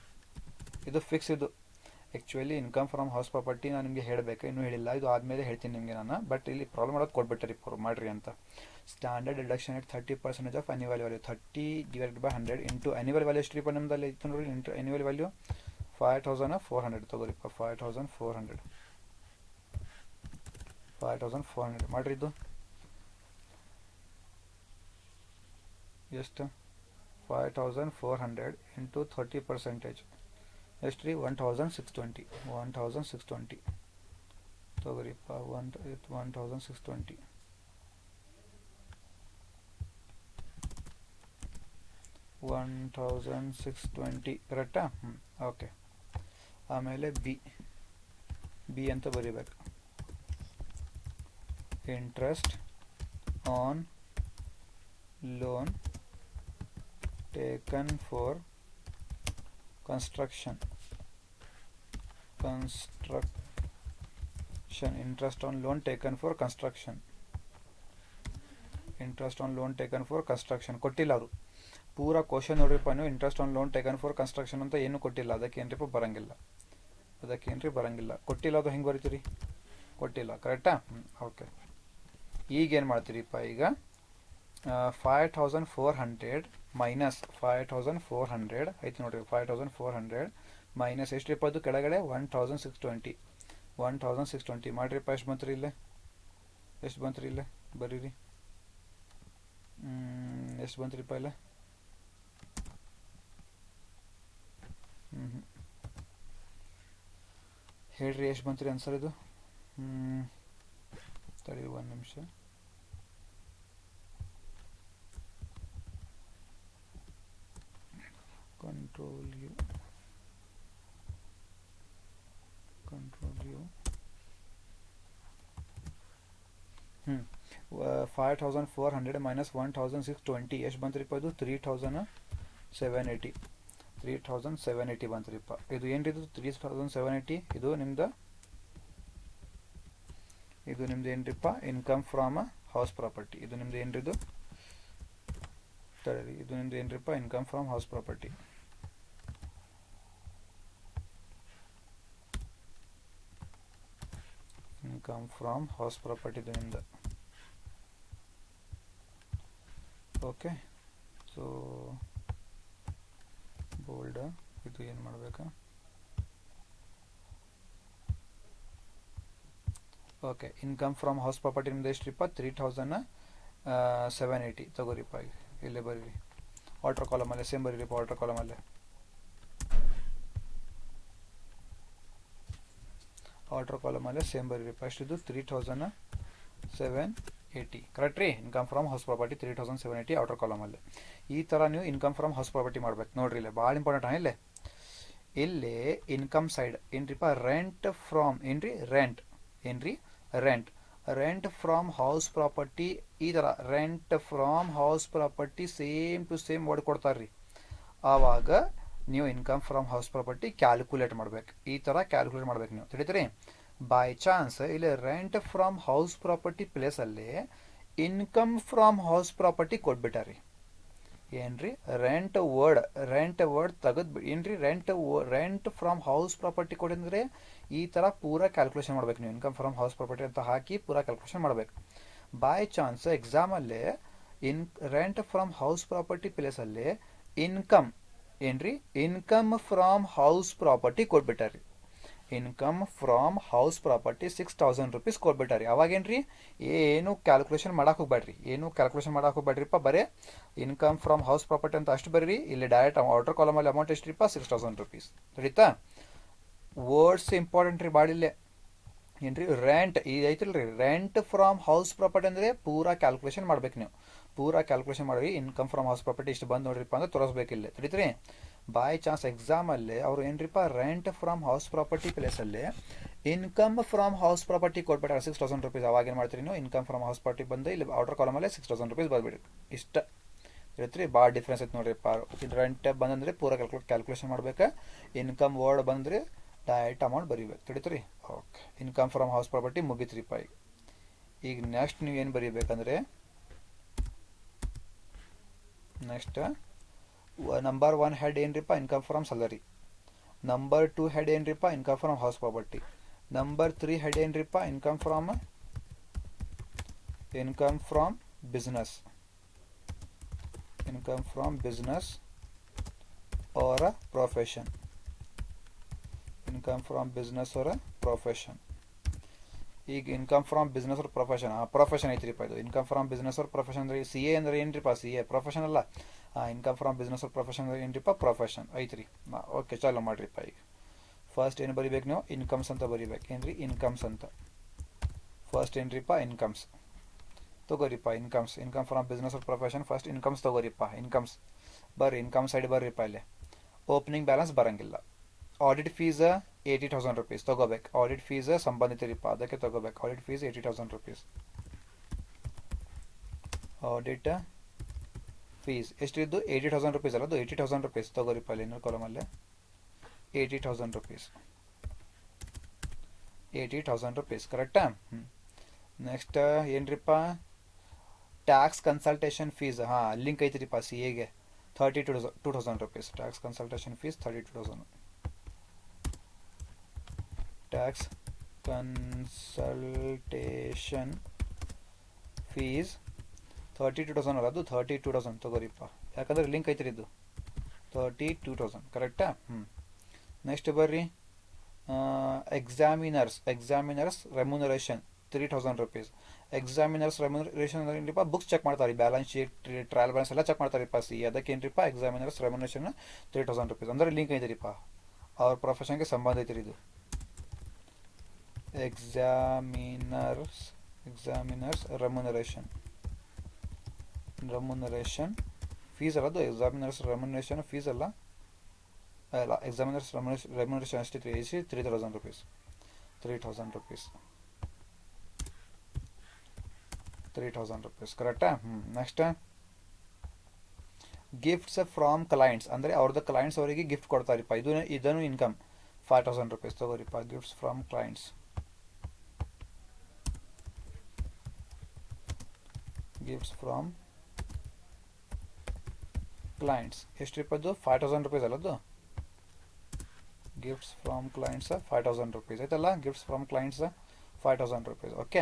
ಇದು ಫಿಕ್ಸ್. ಇದು actually income from house property ನಾನು ನಿಮಗೆ ಹೇಳಬೇಕು, ಇನ್ನೂ ಹೇಳಿಲ್ಲ. ಇದು ಆದಮೇಲೆ ಹೇಳ್ತೀನಿ ನಿಮಗೆ ನಾನು. ಬಟ್ ಇಲ್ಲಿ ಪ್ರಾಬ್ಲಮ್ ಮಾಡೋದು ಕೊಟ್ಬಿಟ್ಟೆ ರೀ ಮಾಡಿರಿ ಅಂತ. Standard deduction at 30% of annual value. 30 divided by 100 into annual value ಎಷ್ಟು ರೀ ನಮ್ಮದಲ್ಲಿ ಇತ್ತು ನೋಡಿ? Into annual value 5400 ತಗೋರಿಪ್ಪ. 5400 ಮಾಡಿರಿ. ಇದು ಎಷ್ಟು? 5400 ಇಂಟು 30% ಎಷ್ಟು ರೀ? 1620. 1620 ತಗೋರಿಪ್ಪ. 1620. 1620 ಕರೆಕ್ಟಾ? ಓಕೆ. ಆಮೇಲೆ ಬಿ ಅಂತ ಬರೀಬೇಕು. Interest on loan taken for construction. Interest on loan taken for construction. Interest on loan taken for construction ಕೊಟ್ಟಿಲ್ಲ ಅವರು. ಪೂರಾ ಕ್ವಶನ್ ನೋಡ್ರಿಪ್ಪ ನೀವು. Interest on loan taken for construction ಅಂತ ಏನು ಕೊಟ್ಟಿಲ್ಲ. ಅದಕ್ಕೆ ಏನ್ರಿಪ್ಪ ಬರಂಗಿಲ್ಲ. ಕೊಟ್ಟಿಲ್ಲ. ಅದು ಹೆಂಗೆ ಬರೀತೀರಿ? ಕೊಟ್ಟಿಲ್ಲ. ಕರೆಕ್ಟಾ? ಓಕೆ. ಈಗೇನು ಮಾಡ್ತೀರಿಪ್ಪ? ಈಗ 5400 ಮೈನಸ್ 5400 ಐತಿ ನೋಡ್ರಿ. 5400 ಮೈನಸ್ ಎಷ್ಟು ರೀಪ್ಪ? ಅದು ಕೆಳಗಡೆ 1620. 1620 ಮಾಡಿರಿಪ್ಪ. ಎಷ್ಟು ಬಂತು ರೀ ಇಲ್ಲೇ? ಎಷ್ಟು ಬಂತು ರೀ ಇಲ್ಲೇ? ಬರೀರಿ. ಎಷ್ಟು ಬಂತು ರೀಪ್ಪ ಇಲ್ಲೇ? ಹೇಳ್ರಿ ಎಷ್ಟು ಬಂತು ರೀ ಆನ್ಸರ್ ಇದು? ತಡಿ ಒಂದು ನಿಮಿಷ. control u 5400 minus 1620 ಎಷ್ಟು ಬಂತ್ರಿಪ್ಪ? ಇದು 3780. 3780 ಬಂತ್ರಿಪ್ಪ. ಇದು ಏನ್ರಿ? ಇದು 3780. ಇದು ನಿಮ್ದು ಏನ್ರಿಪ್ಪ? Income from house property. ಇದು ನಿಮ್ದು ಏನ್ರಿ? ಇದು ತಡೀರಿ. ಇದು ನಿಮ್ದು ಏನ್ರಿಪ್ಪ? Income from house property. Income from house property ಇದು ನಿಮ್ದು. ಓಕೆ. So bold. ಇದು ಏನು ಮಾಡಬೇಕಾ? Okay, income from house property ನಿಮ್ದು ಎಷ್ಟ್ರಿಪ್ಪ 3780 ತಗೋರಿಪ್ಪ. ಈಗ ಇಲ್ಲೇ ಬರೀರಿ ವಾಟರ್ ಕಾಲಮಲ್ಲೇ ಸೇಮ್ ಬರೀರಿಪ್ಪ. ವಾಟರ್ ಕಾಲಮಲ್ಲೇ ಸೇಮ್ ಬರೀರಿಪ್ಪ. ಎಷ್ಟಿದು 3780 ಕರೆಕ್ಟ್ ರೀ. Income from house property 3780 outer ಕಾಲಮಲ್ಲಿ. ಈ ಥರ ನೀವು ಇನ್ಕಮ್ ಫ್ರಮ್ ಹೌಸ್ ಪ್ರಾಪರ್ಟಿ ಮಾಡ್ಬೇಕು ನೋಡ್ರಿ. ಇಲ್ಲೇ ಭಾಳ ಇಂಪಾರ್ಟೆಂಟ್ ಇಲ್ಲೇ ಇನ್ಕಮ್ ಸೈಡ್ ಏನ್ರಿಪ್ಪ, ರೆಂಟ್ ಫ್ರಾಮ್ ಏನ್ರಿ rent rent from house property. ಈ ಥರ rent from house property same to same word ಕೊಡ್ತಾರ್ರಿ. ಆವಾಗ ನೀವು income from house property calculate ಮಾಡ್ಬೇಕು. ಈ ಥರ ಕ್ಯಾಲ್ಕುಲೇಟ್ ಮಾಡ್ಬೇಕು ನೀವು, ತಿಳಿದ್ರಿ. ಬೈ ಚಾನ್ಸ್ ಇಲ್ಲಿ ರೆಂಟ್ ಫ್ರಮ್ ಹೌಸ್ ಪ್ರಾಪರ್ಟಿ ಪ್ಲೇಸಲ್ಲಿ ಇನ್ಕಮ್ ಫ್ರಮ್ ಹೌಸ್ ಪ್ರಾಪರ್ಟಿ ಕೊಟ್ಬಿಟ್ಟಾರಿ. ಏನ್ರಿ ರೆಂಟ್ ವರ್ಡ್ ತೆಗೆದು ಏನ್ರಿ ರೆಂಟ್ ಫ್ರಮ್ ಹೌಸ್ ಪ್ರಾಪರ್ಟಿ ಕೊಟ್ಟಿದ್ರೆ ಈ ಥರ ಪೂರಾ ಕ್ಯಾಲ್ಕುಲೇಷನ್ ಮಾಡ್ಬೇಕು ನೀವು. ಇನ್ಕಮ್ ಫ್ರಮ್ ಹೌಸ್ ಪ್ರಾಪರ್ಟಿ ಅಂತ ಹಾಕಿ ಪೂರಾ ಕ್ಯಾಲ್ಕುಲೇಷನ್ ಮಾಡ್ಬೇಕು. ಬೈ ಚಾನ್ಸ್ ಎಕ್ಸಾಮಲ್ಲಿ ರೆಂಟ್ ಫ್ರಮ್ ಹೌಸ್ ಪ್ರಾಪರ್ಟಿ ಪ್ಲೇಸಲ್ಲಿ ಇನ್ಕಮ್ ಫ್ರಮ್ ಹೌಸ್ ಪ್ರಾಪರ್ಟಿ ಕೊಟ್ಬಿಟ್ಟಾರಿ. Income from house property 6000 rupees ಕೊಟ್ಬಿಟ್ಟಾರಿ. ಅವಾಗೇನ್ರಿ ಏನು ಕ್ಯಾಲ್ಕುಲೇಷನ್ ಮಾಡಕ್ಕೆ ಹೋಗ್ಬೇಡ್ರಿಪ್ಪ. ಬರೀ ಇನ್ಕಮ್ ಫ್ರಮ್ ಹೌಸ್ ಪ್ರಾಪರ್ಟಿ ಅಂತ ಅಷ್ಟು ಬರೀರಿ. ಇಲ್ಲಿ ಡೈರೆಕ್ಟ್ ಔಟರ್ ಕಾಲಮಲ್ಲಿ ಅಮೌಂಟ್ ಎಷ್ಟ್ರಿಪ್ಪ 6000 ರೂಪೀಸ್. ನಡೀತಾ? ವರ್ಡ್ಸ್ ಇಂಪಾರ್ಟೆಂಟ್ ರೀ ಬಾಡಿಲ್ಲೇ. ಏನ್ರಿ ರೆಂಟ್ ಐತಿಲ್ರಿ, ರೆಂಟ್ ಫ್ರಾಮ್ ಹೌಸ್ ಪ್ರಾಪರ್ಟಿ ಅಂದರೆ ಪೂರಾ ಕ್ಯಾಲ್ಕುಲೇಷನ್ ಮಾಡ್ಬೇಕು ನೀವು. ಪೂರಾ ಕ್ಯಾಲ್ಕುಲೇಷನ್ ಮಾಡಿ ಇನ್ಕಮ್ ಫ್ರಮ್ ಹೌಸ್ ಪ್ರಾಪರ್ಟಿ ಇಷ್ಟು ಬಂದು ನೋಡ್ರಿಪ್ಪ ಅಂದ್ರೆ ತೋರಿಸ್ಬೇಕಿಲ್ಲ. ತಿಳಿದ್ರಿ? ಬೈ ಚಾನ್ಸ್ ಎಕ್ಸಾಮಲ್ಲಿ ಅವರು ಏನ್ರಿಪ್ಪ ರೆಂಟ್ ಫ್ರಮ್ ಹೌಸ್ ಪ್ರಾಪರ್ಟಿ ಪ್ಲೇಸಲ್ಲಿ ಇನ್ಕಮ್ ಫ್ರಮ್ ಹೌಸ್ ಪ್ರಾಪರ್ಟಿ ಕೊಟ್ಬಿಟ್ಟಾರೆ 6000 ರೂಪೀಸ್. ಅವಾಗ ಏನು ಮಾಡ್ತೀರಿ ನೀವು, ಇನ್ಕಮ್ ಫ್ರಮ್ ಹೌಸ್ ಪ್ರಾಪರ್ಟಿ ಬಂದು ಇಲ್ಲಿ ಔಟರ್ ಕಾಲಮಲ್ಲೇ 6000 ರೂಪೀಸ್ ಬರ್ಬಿಡಿ. ಇಷ್ಟ ಇರುತ್ತೆ ರೀ. ಭಾಳ ಡಿಫ್ರೆನ್ಸ್ ಐತೆ ನೋಡ್ರಿಪ್ಪ. ರೆಂಟ್ ಬಂದಂದ್ರೆ ಪೂರಾ ಕ್ಯಾಲ್ಕುಲೇಷನ್ ಮಾಡ್ಬೇಕು. ಇನ್ಕಮ್ ವರ್ಡ್ ಬಂದರೆ ಡೈರೆಕ್ಟ್ ಅಮೌಂಟ್ ಬರೀಬೇಕು. ತಿಳಿತ್ರಿ? Okay, income from house property ಮುಗಿತ್ರಿಪ್ಪ. ಈಗ ನೆಕ್ಸ್ಟ್ ನೀವು ಏನು ಬರೀಬೇಕಂದ್ರೆ ನೆಕ್ಸ್ಟ್ ನಂಬರ್ 1 ಹೆಡ್ ಏನ್ರಿಪ್ಪ, income from salary. Number 2 head ಏನ್ರಿಪ್ಪ, income from house property. Number 3 head ಏನ್ರಿಪ್ಪ, income from business. Income from business or profession. Income from business or profession. ಈಗ income from business or profession ಐತ್ರಿಪ್ಪ. ಇದು income from business or profession ಅಂದ್ರೆ CA ಅಂದ್ರೆ ಏನ್ರಿಪ್ಪ, CA ಪ್ರೊಫೆಷನ್ ಅಲ್ಲ. Income from business or profession ಅಂದ್ರೆ ಏನ್ರಿಪ್ಪ, ಪ್ರೊಫೆಷನ್ ಐತ್ರಿ. ಓಕೆ, ಚಾಲು ಮಾಡ್ರಿಪ್ಪ. ಈಗ ಫಸ್ಟ್ ಏನು ಬರಿಬೇಕು ನೀವು, ಇನ್ಕಮ್ಸ್ ಅಂತ ಬರಿಬೇಕು. ಏನ್ರಿ ಇನ್ಕಮ್ಸ್ ಅಂತ. ಫಸ್ಟ್ ಏನ್ರಿಪ್ಪ ಇನ್ಕಮ್ಸ್ ತಗೋರಿಪ್ಪ. Income from business or profession first incomes ತಗೋರಿಪ್ಪ. ಇನ್ಕಮ್ಸ್ ಬರ್ರಿ, ಇನ್ಕಮ್ ಸೈಡ್ ಬರ್ರಿಪ್ಪ. ಇಲ್ಲಿ ಓಪನಿಂಗ್ ಬ್ಯಾಲೆನ್ಸ್ ಬರಂಗಿಲ್ಲ. ಆಡಿಟ್ ಫೀಸ್ 80,000 ರೂಪೀಸ್ ತಗೋಬೇಕು. ಆಡಿಟ್ ಫೀಸ್ ಸಂಬಂಧಿತರಿಪ್ಪ, ಅದಕ್ಕೆ ತಗೋಬೇಕು. Audit fees 80,000 rupees. Audit fees ಎಷ್ಟಿದ್ದು 80,000 ರೂಪೀಸ್ ಅಲ್ಲ, ಅದು 80,000 ರೂಪೀಸ್ ತಗೋರಿಪ್ಪ. ಅಲ್ಲಿ ಇನ್ನೊಂದು ಕಾಲಮಲ್ಲೇ 80,000 ರೂಪೀಸ್. 80,000 ರೂಪೀಸ್ ಕರೆಕ್ಟಾ? ನೆಕ್ಸ್ಟ್ ಏನ್ರಿಪ್ಪ, ಟ್ಯಾಕ್ಸ್ ಕನ್ಸಲ್ಟೇಷನ್ ಫೀಸ್. ಲಿಂಕ್ ಐತ್ರಿಪ್ಪ CAಗೆ 32,000 rupees. Tax consultation fees 32,000. Tax consultation fees 32,000 ಅಲ್ಲ, ಅದು 32,000 ತಗೋರಿಪ್ಪ. ಯಾಕಂದ್ರೆ ಲಿಂಕ್ ಐತ್ರಿ ಇದು 32,000 ಕರೆಕ್ಟಾ? ನೆಕ್ಸ್ಟ್ ಬರ್ರಿ, examiners remuneration 3,000 rupees. Examiners remuneration ಏನ್ರಿಪ್ಪ, ಬುಕ್ಸ್ ಚೆಕ್ ಮಾಡ್ತಾರೆ, ಬ್ಯಾಲೆನ್ಸ್ ಶೀಟ್, ಟ್ರಯಲ್ ಬ್ಯಾಲೆನ್ಸ್ ಎಲ್ಲ ಚೆಕ್ ಮಾಡ್ತಾರಿಪ್ಪ CA. ಅದಕ್ಕೆ ಏನ್ರಿಪ್ಪ ಎಕ್ಸಾಮಿನರ್ಸ್ ರೆಮ್ಯುನರೇಷನ್ 3,000 ರೂಪೀಸ್. ಅಂದ್ರೆ ಲಿಂಕ್ ಐತಿರಿಪ್ಪ, ಅವ್ರ ಪ್ರೊಫೆಷನ್ಗೆ ಸಂಬಂಧ ಐತಿರಿ ಇದು. ಎಕ್ಸಾಮಿನರ್ಸ್ ರೆಮ್ಯುನರೇಷನ್ ಫೀಸ್ ಅಲ್ಲ, ಅದು ಎಕ್ಸಾಮಿನರ್ಸ್ ರೆಮ್ಯುನರೇಷನ್ ಫೀಸ್ ಅಲ್ಲ. ಎಕ್ಸಾಮಿನರ್ಸ್ ರೆಮ್ಯುನರೇಷನ್ ಎಷ್ಟಿತ್ತು, 3,000 ರೂಪೀಸ್. 3,000 ರೂಪೀಸ್ ಕರೆಕ್ಟಾ? ನೆಕ್ಸ್ಟ್ ಗಿಫ್ಟ್ಸ್ ಫ್ರಾಮ್ ಕ್ಲೈಂಟ್ಸ್ ಅಂದರೆ ಅವ್ರದ್ದು ಕ್ಲೈಂಟ್ಸ್ ಅವರಿಗೆ ಗಿಫ್ಟ್ ಕೊಡ್ತಾರಿಪ್ಪ. ಇದನ್ನು ಇನ್ಕಮ್ 5,000 ರೂಪೀಸ್ ತಗೋರಿಪ್ಪ. Gifts from clients. ಎಷ್ಟ್ರಿಪ್ಪ ಅದು 5,000 ರೂಪೀಸ್ ಅಲ್ಲದು. ಗಿಫ್ಟ್ಸ್ ಫ್ರಾಮ್ ಕ್ಲೈಂಟ್ಸ್ 5,000 ರೂಪೀಸ್ ಐತಲ್ಲ. Gifts from clients 5,000 rupees. Okay,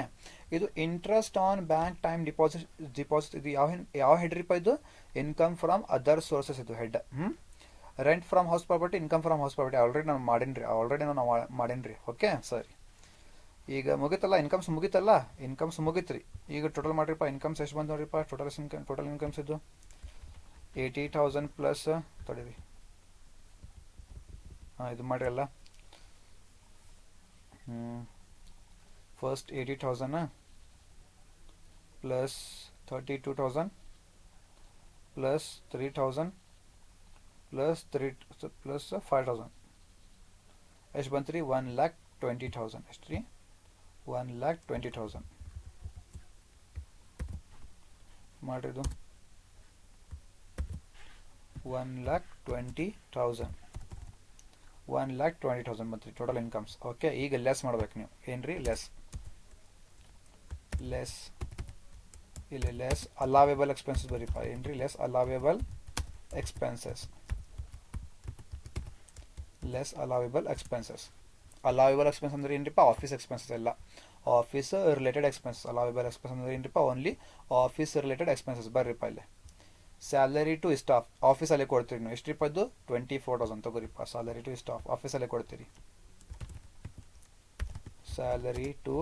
ಇದು interest on bank time deposit ಇದು ಯಾವ ಹೆಡ್ ರೀಪ, ಇದು ಇನ್ಕಮ್ ಫ್ರಮ್ ಅದರ್ ಸೋರ್ಸಸ್. ಇದು head. Rent from house property, income from house property already ನಾನು ಮಾಡೀನಿ. ಓಕೆ, ಸರಿ. ಈಗ ಮುಗಿತಲ್ಲ, ಇನ್ಕಮ್ಸ್ ಮುಗಿತಲ್ಲ, ಇನ್ಕಮ್ಸ್ ಮುಗಿತ್ರಿ. ಈಗ ಟೋಟಲ್ ಮಾಡಿರಿಪ್ಪ, ಇನ್ಕಮ್ಸ್ ಎಷ್ಟು ಬಂದು ನೋಡಿರಿಪ್ಪ. ಟೋಟಲ್ ಇನ್ಕಮ್ಸ್ ಇದು 80,000 ಪ್ಲಸ್ ತಡೀರಿ, ಹಾಂ ಇದು ಮಾಡಿರಿ ಅಲ್ಲ. ಫಸ್ಟ್ 80,000 ಪ್ಲಸ್ 32,000 ಪ್ಲಸ್ 3,000 ಪ್ಲಸ್ 5,000 ಎಷ್ಟು ಬಂತು ರೀ? 1,20,000. ಎಷ್ಟು ರೀ? 1,20,000 ಮಾಡಿರಿದು. 1,20,000 ಬಂತು ರೀ ಟೋಟಲ್ ಇನ್ಕಮ್ಸ್. ಓಕೆ, ಈಗ ಲೆಸ್ ಮಾಡ್ಬೇಕು ನೀವು. ಏನು ರೀ? ಲೆಸ್ ಇಲ್ಲಿ ಲೆಸ್ ಅಲಾವೇಬಲ್ ಎಕ್ಸ್ಪೆನ್ಸಸ್ ಬರೀಪ್ಪ. ಏನು ರೀ? Less allowable expenses. Less allowable expenses. Allowable expense ಅಂದ್ರೆ ಏನ್ರಿಪ್ಪ? ಆಫೀಸ್ ಎಕ್ಸ್ಪೆನ್ಸಸ್ ಎಲ್ಲ, office related expenses. Allowable expense ಅಂದ್ರೆ ಏನ್ರಿಪ್ಪ? Only office related expenses. ಬರ್ರಿಪ್ಪ ಇಲ್ಲಿ ಸ್ಯಾಲರಿ ಟು ಸ್ಟಾಫ್ ಆಫೀಸಲ್ಲೇ ಕೊಡ್ತೀರಿ ನೀವು. ಎಷ್ಟು ರೀ? 24,000 ತಗೋರಿಪ್ಪ. ಸ್ಯಾಲರಿ ಟು ಸ್ಟಾಫ್ ಆಫೀಸಲ್ಲೇ ಕೊಡ್ತೀರಿ. ಸ್ಯಾಲರಿ ಟು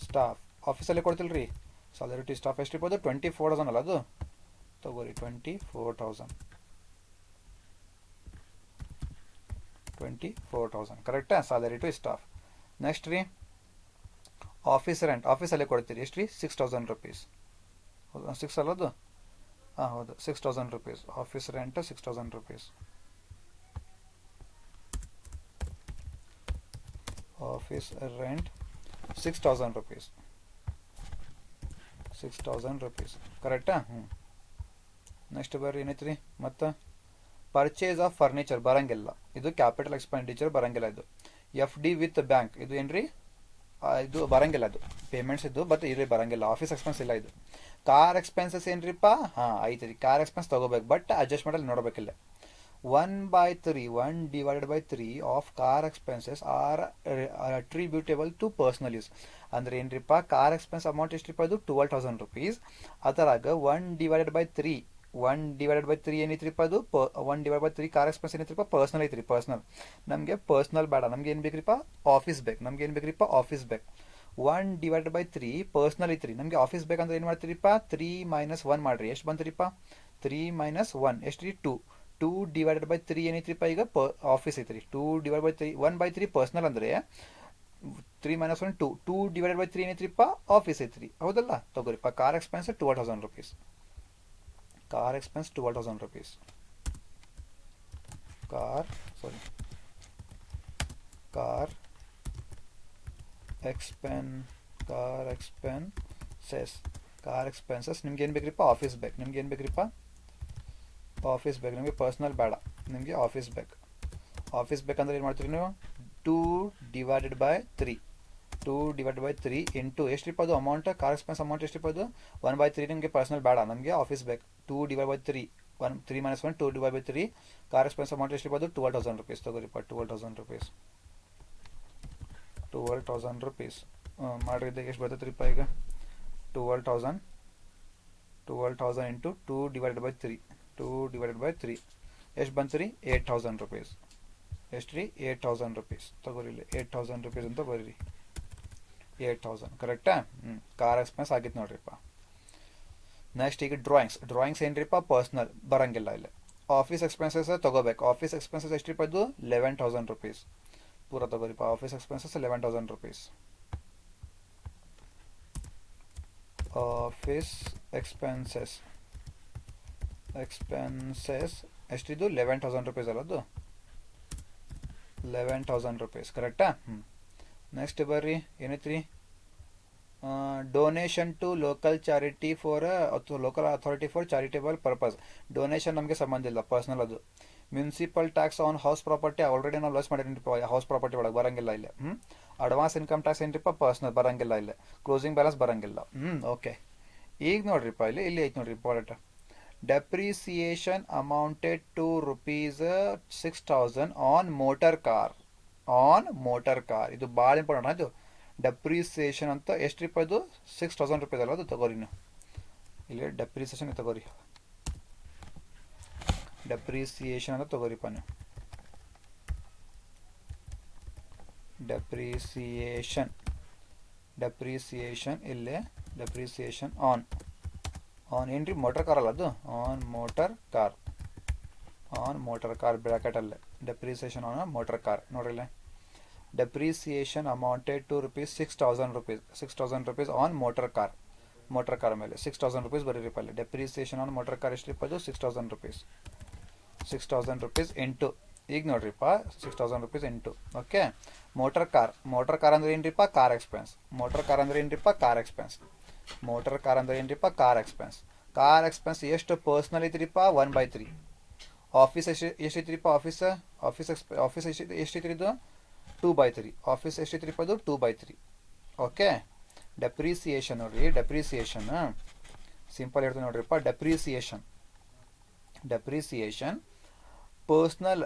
ಸ್ಟಾಫ್ ಆಫೀಸಲ್ಲೇ ಕೊಡ್ತಿಲ್ರಿ. ಸ್ಯಾಲರಿ ಟು ಸ್ಟಾಫ್ ಎಷ್ಟು ಇರ್ಬೋದು? 24,000 ಅಲ್ಲ ಅದು? ತಗೋರಿ 24,000 ಕರೆಕ್ಟಾ? Salary to staff. ನೆಕ್ಸ್ಟ್ ರೀ ಆಫೀಸ್ ರೆಂಟ್ ಆಫೀಸಲ್ಲೇ ಕೊಡ್ತೀರಿ. ಎಷ್ಟು ರೀ? 6,000 ರುಪೀಸ್. ಹೌದಾ? 6 ಅಲ್ಲದು? ಹಾಂ ಹೌದು, 6,000 rupees. Office rent 6,000 rupees. Office rent 6,000 rupees. 6,000 rupees ಕರೆಕ್ಟಾ? ನೆಕ್ಸ್ಟ್ ಬರ್ರಿ ಏನೈತ್ರಿ ಮತ್ತು ಪರ್ಚೇಸ್ ಆಫ್ ಫರ್ನಿಚರ್ ಬರಂಗಿಲ್ಲ. ಇದು ಕ್ಯಾಪಿಟಲ್ ಎಕ್ಸ್ಪೆಂಡಿಚರ್ ಬರಂಗಿಲ್ಲ. ಇದು ಎಫ್ ಡಿ ವಿತ್ ಬ್ಯಾಂಕ್ ಇದು ಏನ್ರಿ? ಇದು ಬರಂಗಿಲ್ಲ. ಅದು ಪೇಮೆಂಟ್ಸ್ ಇದು, ಬಟ್ ಇದು ಬರಂಗಿಲ್ಲ. ಆಫೀಸ್ ಎಕ್ಸ್ಪೆನ್ಸ್ ಇಲ್ಲ ಇದು. ಕಾರ್ ಎಕ್ಸ್ಪೆನ್ಸಸ್ ಏನ್ರಿಪ್ಪ? ಹಾಂ ಐತೆ ರೀ. ಕಾರ್ ಎಕ್ಸ್ಪೆನ್ಸ್ ತೊಗೋಬೇಕು, ಬಟ್ ಅಡ್ಜಸ್ಟ್ಮೆಂಟಲ್ಲಿ ನೋಡಬೇಕಿಲ್ಲ. 1/3 of car expenses are attributable to personal use. ಅಂದ್ರೆ ಏನ್ರಿಪ್ಪ? ಕಾರ್ ಎಕ್ಸ್ಪೆನ್ಸ್ ಅಮೌಂಟ್ ಎಷ್ಟ್ರಿಪ್ಪ? ಅದು 12,000 ರುಪೀಸ್. ಅದರಾಗ 1/3 ಏನೈತ್ರಿಪ್ಪ? ಅದು 1/3 ಕಾರ್ ಎಕ್ಸ್ಪೆನ್ಸ್ ಏನೈತ್ರಿಪ್ಪ? ಪರ್ಸನಲ್ ಐತ್ರಿ. ಪರ್ಸನಲ್ ನಮಗೆ ಪರ್ಸನಲ್ ಬೇಡ. ನಮ್ಗೆ ಏನು ಬೇಕ್ರಿಪ್ಪ? ಆಫೀಸ್ ಬೇಕು. ನಮ್ಗೆ ಏನು ಬೇಕ್ರಿಪ್ಪ? ಆಫೀಸ್ ಬೇಕು. 1/3 ಪರ್ಸನಲ್ ಐತ್ರಿ. ನಮಗೆ ಆಫೀಸ್ ಬೇಕಂದ್ರೆ ಏನು ಮಾಡ್ತೀರಿಪ್ಪ? 3 - 1 ಮಾಡ್ರಿ. ಎಷ್ಟು ಬಂತೀರಿಪ್ಪ? 3 - 1 ಎಷ್ಟು ರೀ? 2. 2/3 ಏನೈತ್ರಿಪ್ಪ? ಈಗ ಆಫೀಸ್ ಐತ್ರಿ. 2/3 1/3 ಪರ್ಸನಲ್ ಅಂದ್ರೆ 3 - 1 2. 2/3 ಏನೈತ್ರಿಪ್ಪ? ಆಫೀಸ್ ಐತ್ರಿ. ಹೌದಲ್ಲ? ತಗೋರಿಪ್ಪ. Car expense 12,000 rupees. Car expense 12,000 rupees. Car expenses ನಿಮ್ಗೆ ಏನು ಬೇಕ್ರಿಪ್ಪ? ಆಫೀಸ್ ಬೇಕು. ನಿಮ್ಗೆ ಏನು ಬೇಕ್ರಿಪ್ಪ? ಆಫೀಸ್ ಬೇಕು. ನಿಮಗೆ ಪರ್ಸ್ನಲ್ ಬೇಡ, ನಿಮಗೆ ಆಫೀಸ್ ಬೇಕು. ಆಫೀಸ್ ಬೇಕಂದ್ರೆ ಏನು ಮಾಡ್ತೀರಿ ನೀವು? 2/3 ಇಂಟು ಎಷ್ಟ್ರಿಪ್ಪ? ಅದು ಅಮೌಂಟ್ ಕಾರ್ ಎಕ್ಸ್ಪೆನ್ಸ್ ಅಮೌಂಟ್ ಎಷ್ಟ್ರಿಪ್ಪ? ಅದು 1/3. ನಿಮಗೆ ಪರ್ಸನಲ್ ಬೇಡ, ನಮಗೆ ಆಫೀಸ್ ಬೇಕು. 2/3 3 - 1 2/3 ಕಾರ್ ಎಕ್ಸ್ಪೆನ್ಸ್ ಅಮೌಂಟ್ ಎಷ್ಟ್ರಿಪ್ಪ? ಅದು 12,000 ರುಪೀಸ್. ತಗೋರಿಪ್ಪ 12,000 ರುಪೀಸ್. 12,000 ರುಪೀಸ್ ಮಾಡಿದಾಗ ಎಷ್ಟು ಬರ್ತೈತ್ರಿಪ್ಪ? ಈಗ 12,000 ಇಂಟು 2/3 ಎಷ್ಟು ಬಂತು ರೀ? 8,000 ರುಪೀಸ್. ಎಷ್ಟು ರೀ? 8,000 ರುಪೀಸ್. ತಗೋರಿ ಇಲ್ಲಿ 8,000 ರುಪೀಸ್ ಅಂತ ಬರೀರಿ. 8,000 ಕರೆಕ್ಟಾ? ಕಾರ್ ಎಕ್ಸ್ಪೆನ್ಸ್ ಆಗಿತ್ತು ನೋಡ್ರಿಪ್ಪ. ನೆಕ್ಸ್ಟ್ ಈಗ ಡ್ರಾಯಿಂಗ್ಸ್ ಏನ್ರಿಪ್ಪ? ಪರ್ಸ್ನಲ್ ಬರಂಗಿಲ್ಲ ಇಲ್ಲಿ. ಆಫೀಸ್ ಎಕ್ಸ್ಪೆನ್ಸಸ್ ತಗೋಬೇಕು. ಆಫೀಸ್ ಎಕ್ಸ್ಪೆನ್ಸಸ್ ಎಷ್ಟ್ರಿಪ್ಪ? ಇದು 11,000 ರುಪೀಸ್. ಪೂರ ತಗೋರಿಪ್ಪ. Office expenses 11,000 rupees. Office expenses ಎಷ್ಟಿದು? 11,000 ರುಪೀಸ್ ಅಲ್ಲ ಅದು? 11,000 ರುಪೀಸ್ ಕರೆಕ್ಟಾ? ನೆಕ್ಸ್ಟ್ ಬರ್ರಿ ಏನೈತ್ರಿ? Donation to local charity local authority for charitable purpose. Donation ನಮಗೆ ಸಂಬಂಧ ಇಲ್ಲ, ಪರ್ಸನಲ್ ಅದು. Municipal tax on house property already ನಾವು ಲಾಸ್ ಮಾಡಿರಿಪ್ಪ. ಹೌಸ್ ಪ್ರಾಪರ್ಟಿ ಒಳಗೆ ಬರಂಗಿಲ್ಲ ಇಲ್ಲಿ. ಅಡ್ವಾನ್ಸ್ ಇನ್ಕಮ್ ಟ್ಯಾಕ್ಸ್ ಏನ್ರಿಪ್ಪ? ಪರ್ಸನಲ್ ಬರಂಗಿಲ್ಲ ಇಲ್ಲಿ. ಕ್ಲೋಸಿಂಗ್ ಬ್ಯಾಲೆನ್ಸ್ ಬರಂಗಿಲ್ಲ. ಓಕೆ, ಈಗ ನೋಡ್ರಿಪ್ಪ ಇಲ್ಲಿ ಐತೆ ನೋಡ್ರಿ important. Depreciation amounted to ₹6,000 on motor car. ಇದು ಭಾಳ ಇಂಪಾರ್ಟೆಂಟ್. ಅದು ಡೆಪ್ರಿಸಿಯೇಷನ್ ಅಂತ ಎಷ್ಟ್ರಿಪ್ಪ? ಇದು 6,000 ರುಪೀಸ್ ಅಲ್ಲ? ಅದು ತಗೋರಿ ನೀವು ಇಲ್ಲಿ ಡೆಪ್ರಿಸಿಯೇಷನ್ ತಗೋರಿ. ಡೆಪ್ರಿಸಿಯೇಷನ್ ಅಂತ ತಗೋರಿಪ್ಪ ನೀವು. ಡೆಪ್ರಿಸಿಯೇಷನ್ ಡೆಪ್ರಿಸಿಯೇಷನ್ ಇಲ್ಲೇ ಡೆಪ್ರಿಸಿಯೇಷನ್ ಆನ್ ಏನ್ರಿ ಮೋಟರ್ ಕಾರ್ ಅಲ್ಲ ಅದು ಆನ್ ಮೋಟರ್ ಕಾರ್ ಬ್ರ್ಯಾಕೆಟಲ್ಲೇ ಡೆಪ್ರಿಸಿಯೇಷನ್ ಆನ್ ಮೋಟರ್ ಕಾರ್ ನೋಡ್ರಿಲ್ಲ depreciation amounted to rupees 6,000 rupees on motor car ಮೇಲೆ 6,000 rupees ಬರೀರಿಪ್ಪ ಅಲ್ಲಿ ಡೆಪ್ರಿಸಿಯೇಷನ್ ಆನ್ ಮೋಟರ್ ಕಾರ್ ಎಷ್ಟ್ರಿಪ್ಪ ಅದು 6,000 rupees ಇಂಟು ಈಗ ನೋಡ್ರಿಪ್ಪ 6,000 rupees into okay motor car ಅಂದ್ರೆ ಏನ್ರಿಪ್ಪ ಕಾರ್ ಎಕ್ಸ್ಪೆನ್ಸ್ ಕಾರ್ ಎಕ್ಸ್ಪೆನ್ಸ್ ಎಷ್ಟು ಪರ್ಸ್ನಲ್ ಐತ್ರಿಪ್ಪ 1/3 ಆಫೀಸ್ ಎಷ್ಟೈತ್ರಿಪ್ಪ ಆಫೀಸ್ ಎಷ್ಟೈತ್ರಿ ಇದು 2/3 ಆಫೀಸ್ ಎಷ್ಟೈತ್ರಿಪ್ಪ ಅದು 2/3 ಓಕೆ ಡೆಪ್ರಿಸಿಯೇಷನ್ ನೋಡ್ರಿ ಡೆಪ್ರಿಸಿಯೇಷನ್ ಸಿಂಪಲ್ ಹೇಳ್ತೀನಿ ನೋಡ್ರಿಪ್ಪ ಡೆಪ್ರಿಸಿಯೇಷನ್ ಡೆಪ್ರಿಸಿಯೇಷನ್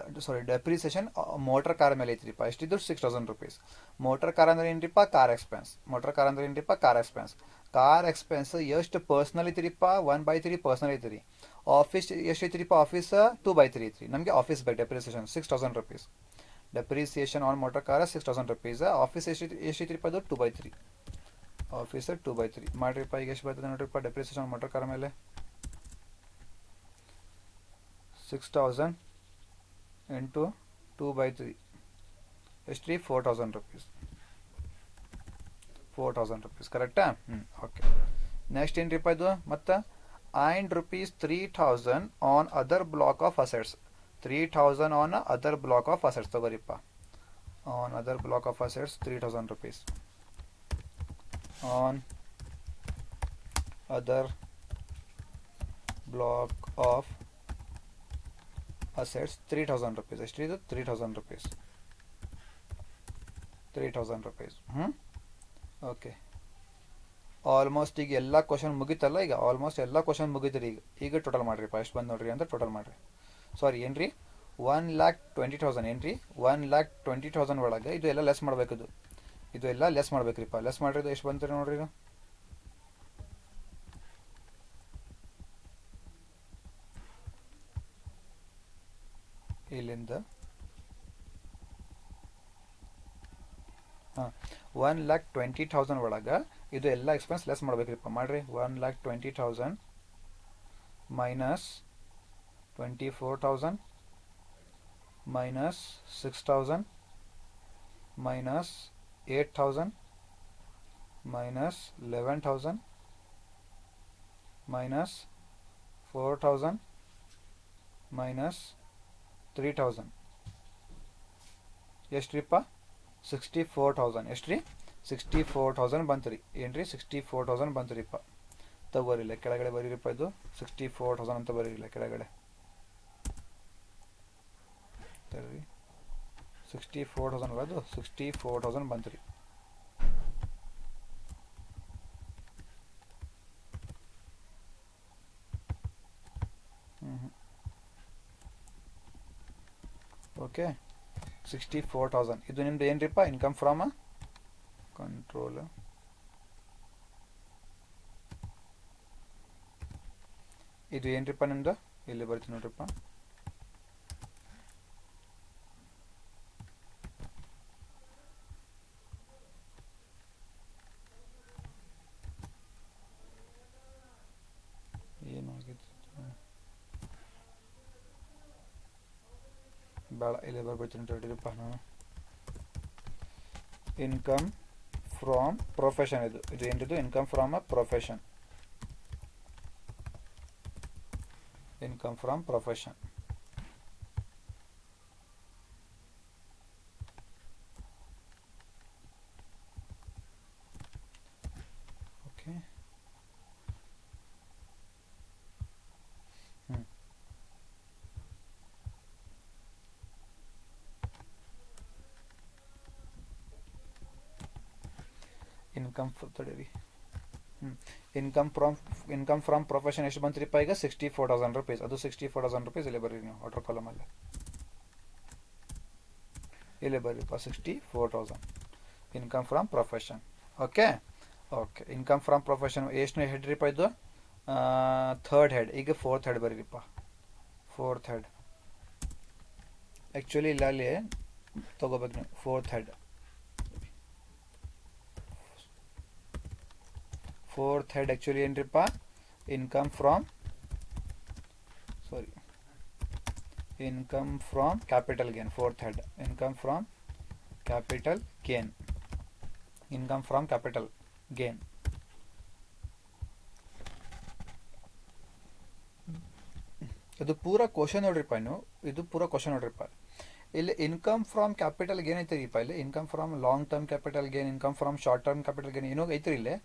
ಮೋಟರ್ ಕಾರ್ ಮೇಲೆ ಐತ್ರಿಪ್ಪ ಎಷ್ಟಿದ್ದು 6,000 rupees ಮೋಟರ್ ಕಾರ್ ಅಂದ್ರೆ ಏನ್ರಿಪ್ಪ ಕಾರ್ ಎಕ್ಸ್ಪೆನ್ಸ್ ಎಷ್ಟು ಪರ್ಸ್ನಲ್ ಐತ್ರಿಪ್ಪ 1/3 ಪರ್ಸ್ನಲ್ ಐತ್ರಿ ಆಫೀಸ್ ಎಷ್ಟೈತ್ರಿಪ್ಪ ಆಫೀಸ್ 2/3 ಐತ್ರಿ ನಮಗೆ ಆಫೀಸ್ ಬೇಕು depreciation 6,000 rupees depreciation on motor car 6,000 rupees office ಎಷ್ಟೈತ್ರಿಪ್ಪ ಅದು 2/3 ಆಫೀಸ್ 2/3 ಮಾಡ್ರಿಪ್ಪ ಈಗ ಎಷ್ಟು ಬರ್ತದೆ ನೋಡ್ರಿಪ್ಪ ಡೆಪ್ರಿಸಿಯೇಷನ್ ಆನ್ ಮೋಟರ್ ಕಾರ್ ಮೇಲೆ 6,000 ಇಂಟು 2/3 ಎಷ್ಟು ರೀ 4,000 rupees ಕರೆಕ್ಟಾ ಓಕೆ ನೆಕ್ಸ್ಟ್ ಏನ್ರಿಪ್ಪ ಇದು ಮತ್ತು and ₹3,000 on other block of assets 3,000 on other block of assets ತಗೋರಿಪ್ಪ on other block of assets 3,000 rupees on other block of assets 3,000 rupees ಎಷ್ಟಿದು 3,000 rupees ಓಕೆ ಆಲ್ಮೋಸ್ಟ್ ಈಗ ಎಲ್ಲ ಕ್ವಶನ್ ಮುಗಿತಲ್ಲ ಈಗ ಆಲ್ಮೋಸ್ಟ್ ಎಲ್ಲ ಕ್ವಶನ್ ಮುಗಿದ್ರಿ ಈಗ ಟೋಟಲ್ ಮಾಡಿರಿಪ್ಪ ಎಷ್ಟು ಬಂದು ನೋಡ್ರಿ ಅಂತ ಟೋಟಲ್ ಮಾಡಿರಿ ಸಾರಿ ಏನ್ರಿ 1,20,000 ಏನ್ರಿ 1,20,000 ಒಳಗೆ ಇದು ಎಲ್ಲ ಲೆಸ್ ಮಾಡಬೇಕು ಇದು ಎಲ್ಲ ಲೆಸ್ ಮಾಡ್ಬೇಕ್ರಿಪ್ಪ ಲೆಸ್ ಮಾಡಿರೋದು ಎಷ್ಟು ಬಂತೀರಿ ನೋಡ್ರಿ ಇದು ಇಲ್ಲಿಂದ 1,20,000 ಒಳಗೆ ಇದು ಎಲ್ಲ ಎಕ್ಸ್ಪೆನ್ಸ್ ಲೆಸ್ ಮಾಡ್ಬೇಕ್ರಿಪ್ಪ ಮಾಡ್ರಿ 1,20,000 minus 24,000 minus 6,000 minus 8,000 minus 11,000 minus 4,000 minus 3,000 ಎಷ್ಟ್ರಿಪ್ಪ 64,000 ಎಷ್ಟ್ರಿ 64,000 ಬಂತ್ರಿ ಏನ್ರಿ 64,000 ಬಂತ್ರಿಪ್ಪ ತಗೋರಿಲ್ಲ ಕೆಳಗಡೆ ಬರೀರಿಪ್ಪ ಇದು 64,000 ಅಂತ ಬರೀರಿಲ್ಲ ಕೆಳಗಡೆ ತರ್ರಿ 64,000 ಅದು 64,000 ಬಂತ್ರಿ ಓಕೆ 64,000 ಇದು ನಿಮ್ದು ಏನ್ರಿಪ್ಪ ಇನ್ಕಮ್ ಫ್ರಮ್ ಕಂಟ್ರೋಲ್ ಇದು ಏನ್ರಿಪ್ಪ ನಿಮ್ದು ಇಲ್ಲಿ ಬರ್ತೀನಿ ನೋಡ್ರಿಪ್ಪ ಏನಾಗಿತ್ತು ಬೇಡ ಇಲ್ಲಿ ಬರ್ಬಿಡ್ತೀನಿ ನೋಡ್ರಿಪ್ಪ ನಾನು ಇನ್ಕಮ್ ಫ್ರಾಮ್ ಪ್ರೊಫೆಷನ್ ಇದು ಏನಿದು income from a profession income from profession okay income ತಡೀರಿ ಇನ್ಕಮ್ ಫ್ರಮ್ ಪ್ರೊಫೆಷನ್ ಎಷ್ಟು ಬಂತ್ರಿಪ್ಪ ಈಗ 64,000 rupees ಅದು 64,000 rupees ಇಲ್ಲಿ ಬರ್ರಿ ನೀವು ಆರ್ಡರ್ ಕಾಲಮಲ್ಲಿ ಇಲ್ಲಿ ಬರ್ರಿಪ್ಪ 64,000 income from profession okay income from profession ಎಷ್ಟು ಹೆಡ್ ರೀಪ ಇದು ಥರ್ಡ್ ಹೆಡ್ ಈಗ ಫೋರ್ತ್ ಹೆಡ್ ಬರೀರಿಪ್ಪ ಫೋರ್ತ್ ಹೆಡ್ ಆ್ಯಕ್ಚುಲಿ ಇಲ್ಲ ಅಲ್ಲಿ ತಗೋಬೇಕು ನೀವು fourth head fourth head actually ಏನ್ರಿಪ್ಪ, income from capital gain. Fourth head income from capital gain. Income from capital gain. ಇದು ಪೂರ ಕ್ವಶನ್ ನೋಡ್ರಿಪ್ಪ. ಇದು ಪೂರ ಕ್ವಶನ್ ನೋಡ್ರಿಪ್ಪ. ಇಲ್ಲಿ ಇನ್ಕಮ್ ಫ್ರಾಮ್ ಕ್ಯಾಪಿಟಲ್ ಗೇನ್ ಐತಿರಿಪ್ಪ. ಇಲ್ಲಿ income from long term capital gain, income from short term capital gain ಏನೋ ಐತ್ರಿ. ಇಲ್ಲಿ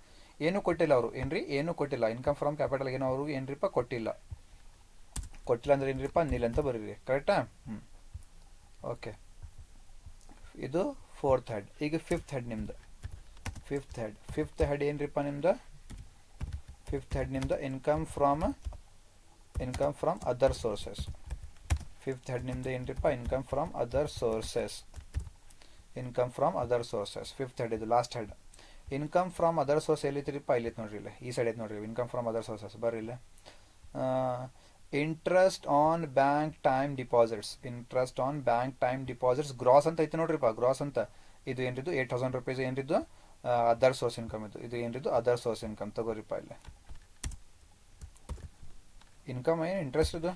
ಏನೂ ಕೊಟ್ಟಿಲ್ಲ ಅವರು. ಏನ್ರಿ, ಏನೂ ಕೊಟ್ಟಿಲ್ಲ. ಇನ್ಕಮ್ ಫ್ರಾಮ್ ಕ್ಯಾಪಿಟಲ್ ಗೇನ್ ಅವರು ಏನ್ರಿಪ್ಪ ಕೊಟ್ಟಿಲ್ಲ. ಕೊಟ್ಟಿಲ್ಲ ಅಂದ್ರೆ ಏನ್ರಿಪ್ಪ, ನಿಲ್ ಅಂತ ಬರೀರಿ. ಕರೆಕ್ಟಾ? ಓಕೆ. ಇದು ಫೋರ್ತ್ ಹೆಡ್. ಈಗ ಫಿಫ್ತ್ ಹೆಡ್ ನಿಮ್ದು. ಫಿಫ್ತ್ ಹೆಡ್ ಏನ್ರಿಪ್ಪ ನಿಮ್ದು? ಫಿಫ್ತ್ ಹೆಡ್ ನಿಮ್ದು income from other sources. Fifth head ನಿಮ್ದು ಏನ್ರಿಪ್ಪ? Income from other sources. Fifth head ಇದು last head. Income from other source ಎಲ್ಲಿತ್ರಿಪ್ಪ? ಇಲ್ಲಿತ್ತು ನೋಡ್ರಿ. ಇಲ್ಲಿ ಈ ಸೈಡ್ ಐತೆ ನೋಡ್ರಿ. ಇನ್ಕಮ್ ಫ್ರಾಮ್ ಅದರ್ ಸೋರ್ಸಸ್ ಬರ್ರಿ ಇಲ್ಲಿ. Interest on bank time deposits gross ಅಂತ ಐತೆ ನೋಡ್ರಿಪ್ಪ. ಗ್ರಾಸ್ ಅಂತ ಇದು ಏನ್ರಿದ್ದು 8,000 rupees ಏನ್ರಿದ್ದು ಅದರ್ ಸೋರ್ಸ್ ಇನ್ಕಮ್. ಇದು ಏನ್ರಿದ್ದು ಅದರ್ ಸೋರ್ಸ್ ಇನ್ಕಮ್. ತಗೋರಿಪ್ಪ ಇಲ್ಲಿ. ಇನ್ಕಮ್ ಏನು ಇಂಟ್ರೆಸ್ಟ್ ಅದ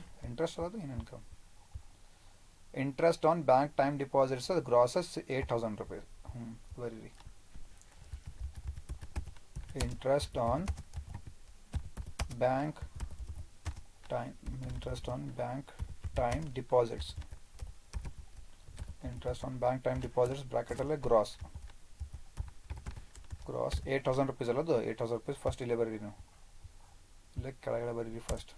ಏನು income? Interest on bank time deposits grosses 8,000 rupees. ಬರೀರಿ. Interest on bank time deposits. Bracket ಅಲ್ಲೇ ಗ್ರಾಸ್ 8,000 rupees ಅಲ್ಲ ಅದು. 8,000 rupees ಫಸ್ಟ್ ಇಲ್ಲೇ ಬರೀರಿ. ನೀವು ಇಲ್ಲೇ ಕೆಳಗಡೆ ಬರೀರಿ ಫಸ್ಟ್.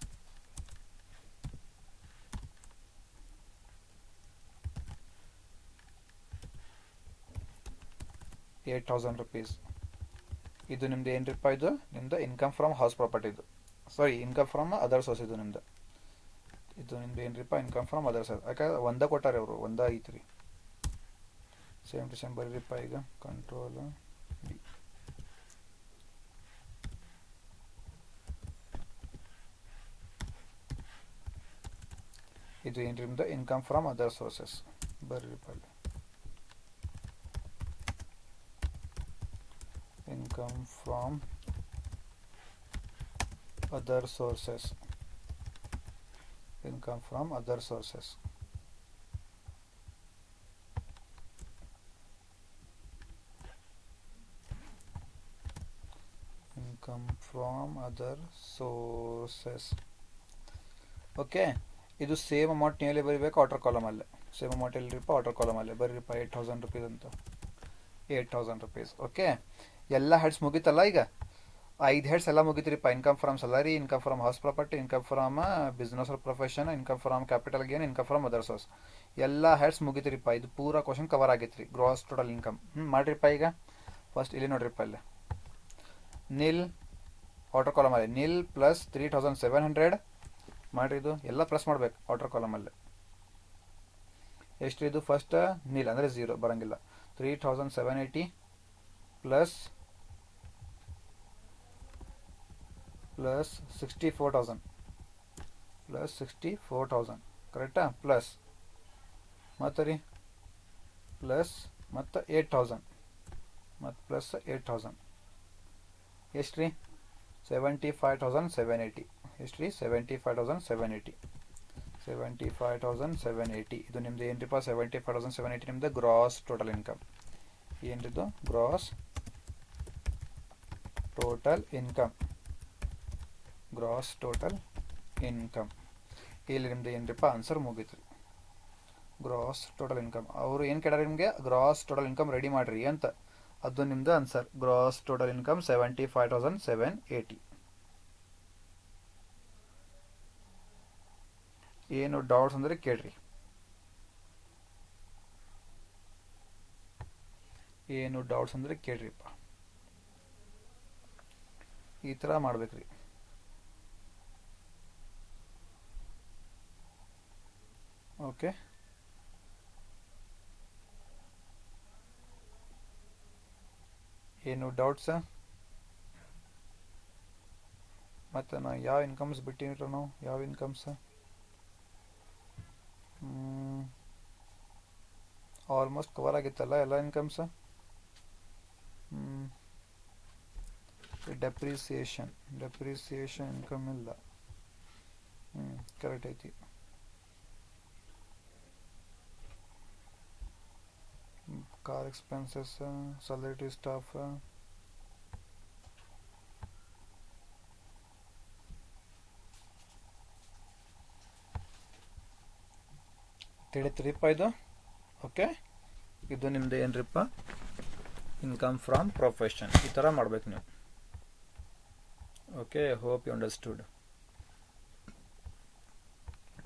₹8,000. ಇದು ನಿಮ್ದು ಏನ್ರಿಪ್ಪ? ಇದು ನಿಮ್ದು income from house property. Income from other source. ಇದು ನಿಮ್ದು ಏನ್ರಿಪ್ಪ? Income from other source. ಯಾಕಂದ್ರೆ ಒಂದ ಕೊಟ್ಟಾರೆ ಅವರು, ಒಂದ ಐತ್ರಿ. ಸೇಮ್ ಟು ಸೇಮ್ ಬರೀರಿಪ್ಪ. ಈಗ ಕಂಟ್ರೋಲ್ ಡಿ. ಇದು ಏನ್ರಿ ನಿಮ್ದು? Income from other sources. ಬರೀರಿಪ್ಪ ಅಲ್ಲಿ. Income from other sources. Income from other sources. Okay. ಇದು ಸೇಮ್ ಅಮೌಂಟ್ ನೀವಲ್ಲಿ ಬರೀಬೇಕು ಔಟರ್ ಕಾಲಮಲ್ಲೇ. ಸೇಮ್ ಅಮೌಂಟ್ ಎಲ್ಲಿರಿಪ್ಪ? ಔಟರ್ ಕಾಲಮಲ್ಲೇ ಬರೀರಿಪ್ಪ. 8,000 rupees ಅಂತ. 8,000 rupees. ಓಕೆ. ಎಲ್ಲ ಹೆಡ್ಸ್ ಮುಗೀತಲ್ಲ. ಈಗ 5 ಹೆಡ್ಸ್ ಎಲ್ಲ ಮುಗಿತೀರಿಪ್ಪ. Income from salary, income from house property, income from business or profession, income from capital gain, income from other source. ಎಲ್ಲ ಹೆಡ್ಸ್ ಮುಗಿತೀರಿಪ್ಪ. ಇದು ಪೂರಾ ಕ್ವಶನ್ ಕವರ್ ಆಗೈತ್ರಿ. Gross total income. ಮಾಡಿರಿಪ್ಪ. ಈಗ ಫಸ್ಟ್ ಇಲ್ಲಿ ನೋಡ್ರಿಪ್ಪ. ಇಲ್ಲಿ ನಿಲ್ ಔಟರ್ ಕಾಲಮಲ್ಲಿ ನಿಲ್ ಪ್ಲಸ್ 3,700 ಮಾಡಿರಿ. ಇದು ಎಲ್ಲ ಪ್ಲಸ್ ಮಾಡ್ಬೇಕು ಔಟರ್ ಕಾಲಮಲ್ಲಿ. ಎಷ್ಟು ಇದು? ಫಸ್ಟ್ ನಿಲ್ ಅಂದರೆ 0 ಬರೋಂಗಿಲ್ಲ. 3,780 ಪ್ಲಸ್ 64,000 ಕರೆಕ್ಟಾ? ಪ್ಲಸ್ ಮತ್ತು ರೀ ಪ್ಲಸ್ ಮತ್ತು 8,000 ಮತ್ತು ಪ್ಲಸ್ 8,000 ಎಷ್ಟು ರೀ? 75,780. ಎಷ್ಟು ರೀ? 75,780. ಇದು ನಿಮ್ದು ಏನ್ರಿಪ್ಪ? 75,780 ನಿಮ್ದು ಗ್ರಾಸ್ ಟೋಟಲ್ ಇನ್ಕಮ್. ಏನ್ರಿದು? Gross total income. ಇಲ್ಲಿ ನಿಮ್ದು ಏನ್ರಿಪ್ಪ? ಆನ್ಸರ್ ಮುಗೀತು. Gross total income. ಅವರು ಏನು ಕೇಳಾರ ನಿಮಗೆ? ಗ್ರಾಸ್ ಟೋಟಲ್ ಇನ್ಕಮ್ ರೆಡಿ ಮಾಡಿರಿ ಅಂತ. ಅದು ನಿಮ್ದು ಆನ್ಸರ್. Gross total income 75,780. ಏನು ಡೌಟ್ಸ್ ಅಂದರೆ ಕೇಳ್ರಿ. ಕೇಳ್ರಿಪ್ಪ. ಈ ಥರ ಮಾಡ್ಬೇಕ್ರಿ. ಓಕೆ. ಏನು ಡೌಟ್ಸ? ಮತ್ತು ನಾವು ಯಾವ ಇನ್ಕಮ್ಸ್ ಬಿಟ್ಟಿರೋ? ನಾವು ಯಾವ ಇನ್ಕಮ್ಸ್? ಆಲ್ಮೋಸ್ಟ್ ಕವರ್ ಆಗಿತ್ತಲ್ಲ ಎಲ್ಲ ಇನ್ಕಮ್ಸ್. ಡೆಪ್ರಿಸಿಯೇಷನ್ ಇನ್ಕಮ್ ಇಲ್ಲ. ಕರೆಕ್ಟ್ ಐತಿ. ಕಾರ್ ಎಕ್ಸ್ಪೆನ್ಸಸ್, ಸ್ಯಾಲರಿ ಸ್ಟಾಫ್, ತಿಳಿತ್ರಿಪ್ಪ ಇದು. ಓಕೆ, ಇದು ನಿಮ್ದು ಏನ್ರಿಪ್ಪ, ಇನ್ಕಮ್ ಫ್ರಮ್ ಪ್ರೊಫೆಷನ್. ಈ ಥರ ಮಾಡ್ಬೇಕು ನೀವು. Okay, hope you understood.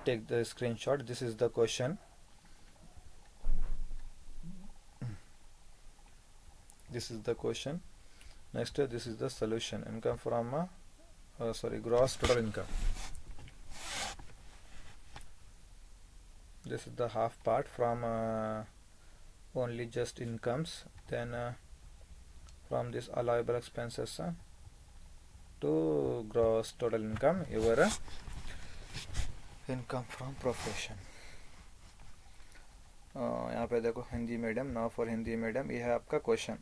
Take the screenshot. This is the question. This is the question. Next, this is the solution. Income from gross total income. This is the half part from only just incomes. Then from this allowable expenses to gross total income, your income from profession. यहाँ पे देखो Hindi medium, now for Hindi medium. ये है आपका क्वेश्चन.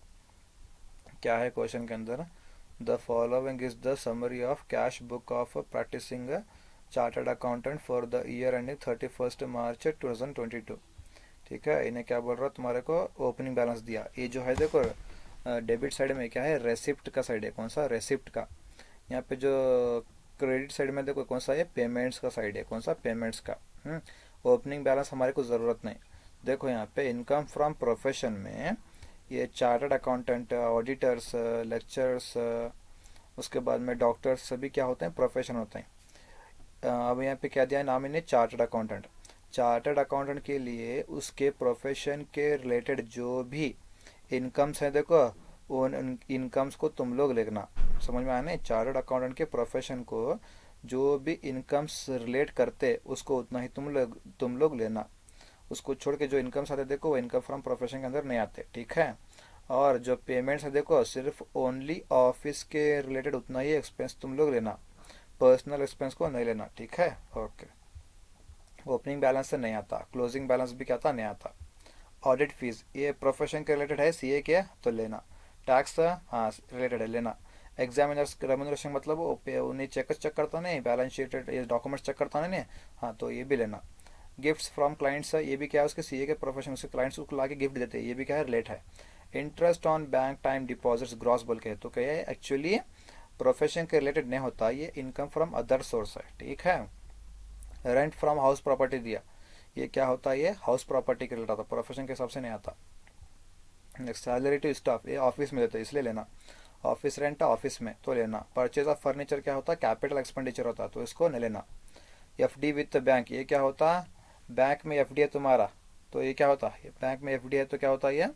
क्या है क्वेश्चन के अंदर? The following is the summary of cash book of practising chartered accountant for the year ending 31 March 2022. ठीक है, इन्हें क्या बोल रहा है तुम्हारे को? ओपनिंग बैलेंस दिया. ये जो है देखो डेबिट साइड में क्या है? रेसिप्ट का साइड है. कौन सा? रेसिप्ट का. यहाँ पे जो क्रेडिट साइड में देखो कौन सा है? पेमेंट्स का साइड है. कौन सा? पेमेंट्स का. ओपनिंग बैलेंस हमारे को ज़रूरत नहीं. देखो यहाँ पे इनकम फ्रॉम प्रोफेशन में ये चार्टर्ड अकाउंटेंट, ऑडिटर्स, लेक्चरर्स, उसके बाद में डॉक्टर्स, सभी क्या होते हैं? प्रोफेशन होते हैं. अब यहाँ पे क्या दिया है नाम? इन्हें चार्टर्ड अकाउंटेंट. चार्टर्ड अकाउंटेंट के लिए उसके प्रोफेशन के रिलेटेड जो भी इनकम्स हैं, देखो उन इनकम्स को तुम लोग लिखना. समझ में आया ना? चार्टर्ड अकाउंटेंट के प्रोफेशन को जो भी इनकम्स रिलेट करते उसको उतना ही तुम लोग लेना. उसको छोड़ के जो इनकम्स आते देखो वो इनकम फ्रॉम प्रोफेशन के अंदर नहीं आते. ठीक है. और जो पेमेंट्स है देखो सिर्फ ओनली ऑफिस के रिलेटेड उतना ही एक्सपेंस तुम लोग लेना. पर्सनल एक्सपेंस को नहीं लेना. ठीक है. ओके. ओपनिंग बैलेंस से नहीं आता. क्लोजिंग बैलेंस भी क्या था? नहीं आता. ऑडिट फीस ये प्रोफेशन के रिलेटेड है, सीए के तो लेना. टैक्स हाँ रिलेटेड है, लेना. एग्जामिनर्स रेम्यूनरेशन मतलब उन्हें चेक करता नहीं, बैलेंस शीट ये डॉक्यूमेंट्स चेक करता नहीं, हाँ तो ये भी लेना. गिफ्ट्स फ्रॉम क्लाइंट्स ये भी क्या है? उसके सीए के प्रोफेशन उसके क्लाइंट्स को ला के गिफ्ट देते हैं, ये भी क्या है? रिलेट है. Interest on bank time deposits gross बोल के तो क्या है? एक्चुअली प्रोफेशन के रिलेटेड नहीं होता, ये इनकम फ्रॉम अदर सोर्स है. ठीक है. रेंट फ्रॉम हाउस प्रॉपर्टी दिया, ये क्या होता है? ये हाउस प्रॉपर्टी के रिलेटेड आता, प्रोफेशन के हिसाब से नहीं आता. नेक्स्ट सैलरी टू स्टाफ ये ऑफिस में देते हैं इसलिए लेना. ऑफिस रेंट ऑफिस में तो लेना. परचेज ऑफ फर्नीचर क्या होता है? कैपिटल एक्सपेंडिचर होता है तो इसको नहीं लेना. एफडी विथ बैंक ये क्या होता है? बैंक में एफडी है तुम्हारा तो ये क्या होता है? बैंक में एफडी है तो क्या होता है?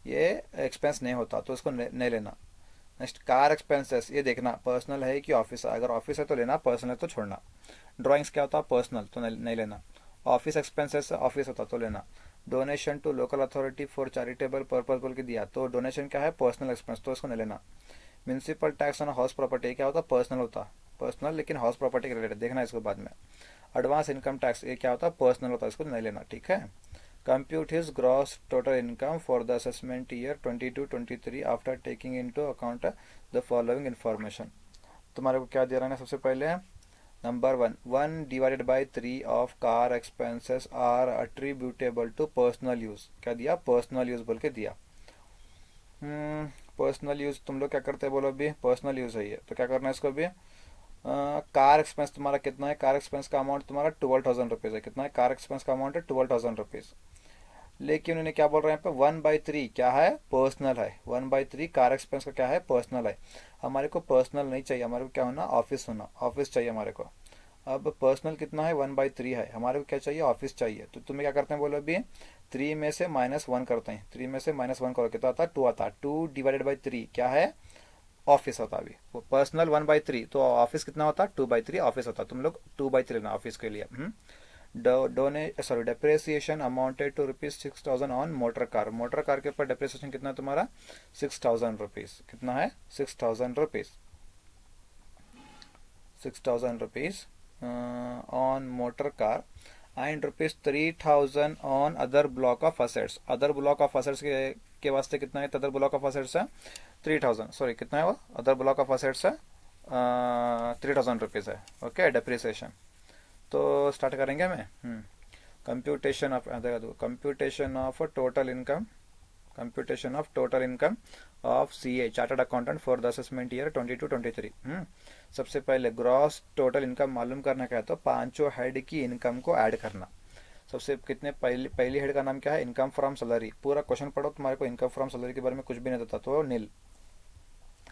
ये एक्सपेंस नहीं होता तो इसको नहीं लेना. नेक्स्ट कार एक्सपेंसेस ये देखना पर्सनल है कि ऑफिस है. अगर ऑफिस है तो लेना, पर्सनल है तो छोड़ना. ड्राइंग्स क्या होता है? पर्सनल तो नहीं लेना. ऑफिस एक्सपेंसेस ऑफिस होता तो लेना. Donation to local authority for charitable purpose बोल के दिया तो डोनेशन क्या है? पर्सनल एक्सपेंस तो इसको नहीं लेना. Municipal tax on house property क्या होता? पर्सनल होता. पर्सनल लेकिन हाउस प्रॉपर्टी के रिलेटेड देखना इसको बाद में. एडवांस इनकम टैक्स ये क्या होता? पर्सनल होता, इसको नहीं लेना. ठीक है. Compute his gross total income for the assessment year 22-23 after taking into account the following information. तुम्हारे को क्या दे रहा है? सबसे पहले number 1 divided by 3 of car expenses are attributable to personal use. क्या दिया? पर्सनल यूज बोल के दिया. पर्सनल यूज तुम लोग क्या करते हैं बोलो? भी पर्सनल यूज है ये तो क्या करना है इसको भी? कार एक्सपेंस तुम्हारा कितना है? कार एक्सपेंस का अमाउंट तुम्हारा 12,000 रुपीज है. कितना है? कार एक्सपेंस का अमाउंट है 12,000 रुपीज. लेकिन उन्हें क्या बोल रहे हैं यहाँ पे? 1/3 क्या है? पर्सनल है. 1/3 कार एक्सपेंस का क्या है? पर्सनल है. हमारे को पर्सनल नहीं चाहिए, हमारे को क्या होना? ऑफिस होना. ऑफिस चाहिए हमारे को. अब पर्सनल कितना है? 1/3 है. हमारे को क्या चाहिए? ऑफिस चाहिए. तो तुम्हें क्या करते हैं बोलो? अभी 3 में से -1 करते हैं. 3 में से -1 करो कितना आता है? 2 आता है. 2 डिवाइडेड बाई 3 क्या है? ऑफिस होता. अभी पर्सनल 1/3 तो ऑफिस कितना होता? 2/3 ऑफिस होता. तुम लोग 2/3 लेना ऑफिस के लिए. Depreciation amounted to ₹6,000 on motor car. Motor car के ऊपर डेप्रिसिएशन कितना है तुम्हारा? 6,000 रुपीज. कितना है? 6,000 rupees. 6,000 rupees on motor car and ₹3,000 on other block of assets. Other block of assets इसके वास्ते कितना है अदर ब्लॉक ऑफ असेट्स है 3000, सॉरी कितना है वो अदर ब्लॉक ऑफ असेट्स है 3000 रुपीज़ है। Okay, depreciation. तो स्टार्ट करेंगे हमें computation of computation of total income of CA chartered accountant for the assessment year 22-23। सबसे पहले ग्रॉस टोटल इनकम मालूम करना क्या है, तो पांचों हेड की इनकम को ऐड करना। सबसे कितने पहली हेड का नाम क्या है, इनकम फ्रॉम सैलरी। पूरा क्वेश्चन पढ़ो, तुम्हारे को इनकम फ्रॉम सैलरी के बारे में कुछ भी नहीं देता तो नील।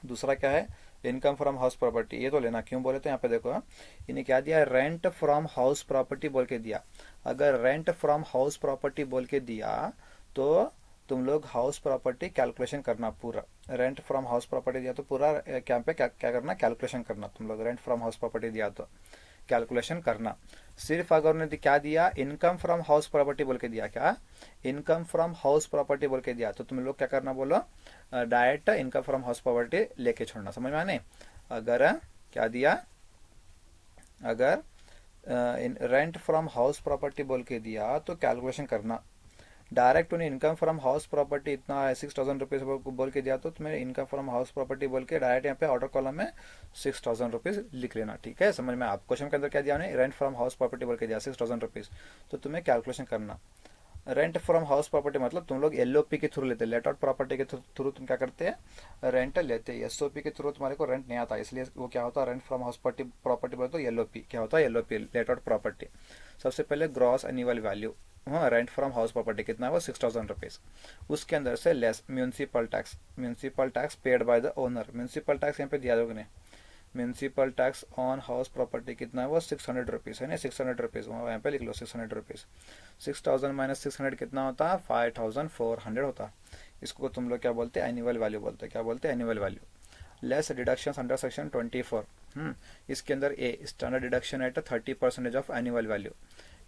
दूसरा क्या है, इनकम फ्रॉम हाउस प्रॉपर्टी, ये तो लेना, क्यों बोले तो यहाँ पे देखो इन्हें क्या दिया है, रेंट फ्रॉम हाउस प्रॉपर्टी बोल के दिया। अगर रेंट फ्रॉम हाउस प्रॉपर्टी बोल के दिया तो तुम लोग हाउस प्रॉपर्टी कैलकुलेशन करना पूरा। रेंट फ्रॉम हाउस प्रॉपर्टी दिया तो पूरा क्या पे क्या करना, कैलकुलेशन करना। तुम लोग रेंट फ्रॉम हाउस प्रॉपर्टी दिया तो कैलकुलेशन करना। सिर्फ अगर उन्होंने क्या दिया, इनकम फ्रॉम हाउस प्रॉपर्टी बोल के दिया, क्या इनकम फ्रॉम हाउस प्रॉपर्टी बोल के दिया, तो तुम लोग क्या करना बोलो, direct income from house property लेके छोड़ना। समझ में आने? अगर क्या दिया, अगर रेंट फ्रॉम हाउस प्रॉपर्टी बोल के दिया तो कैलकुलेशन करना। डायरेक्ट उन्हें इनकम फ्रॉम हाउस प्रॉपर्टी इतना है 6000 रुपीज बोल के दिया तो तुम्हें इनकम फ्रॉम हाउस प्रॉपर्टी बोल के डायरेक्ट यहाँ पे ऑर्डर कॉलम में 6000 रुपीज लिख लेना। ठीक है, समझ में? आप क्वेश्चन के अंदर क्या दिया उन्हें, रेंट फ्रॉम हाउस प्रॉपर्टी बोल के दिया 6000 रुपीज, तो तुम्हें कैलकुलेशन करना। रेंट फ्रॉम हाउस प्रॉपर्टी मतलब तुम लोग एलओपी के थ्रू लेते, लेट आउट प्रॉपर्टी के थ्रू तुम क्या करते हैं, रेंट लेते हैं। एसओपी के थ्रू तुम्हारे को रेंट नहीं आता, इसलिए वो क्या होता है, रेंट फ्रॉम हाउस प्रॉपर्टी बोलते तो एलओपी। क्या होता है एलओपी, लेट आउट प्रॉपर्टी। सबसे पहले ग्रॉस एनुअल वैल्यू, हाँ रेंट फ्रॉम हाउस प्रॉपर्टी कितना है वो 6000 रुपीज। उसके अंदर से less municipal tax paid by the owner. Municipal tax यहाँ पे दिया दोगे नहीं, municipal tax on house property कितना है वो 600 रुपीज़ है ना, 600 रुपीज़ वहाँ पे लिख लो 600 रुपीज़। 6000 माइनस 600 कितना होता है, 5400 होता। इसको तुम लोग क्या बोलते हैं, एनुअल वैल्यू बोलते हैं। क्या बोलते हैं, annual value. Less deduction under section 24। इसके अंदर a standard deduction at 30% of annual value.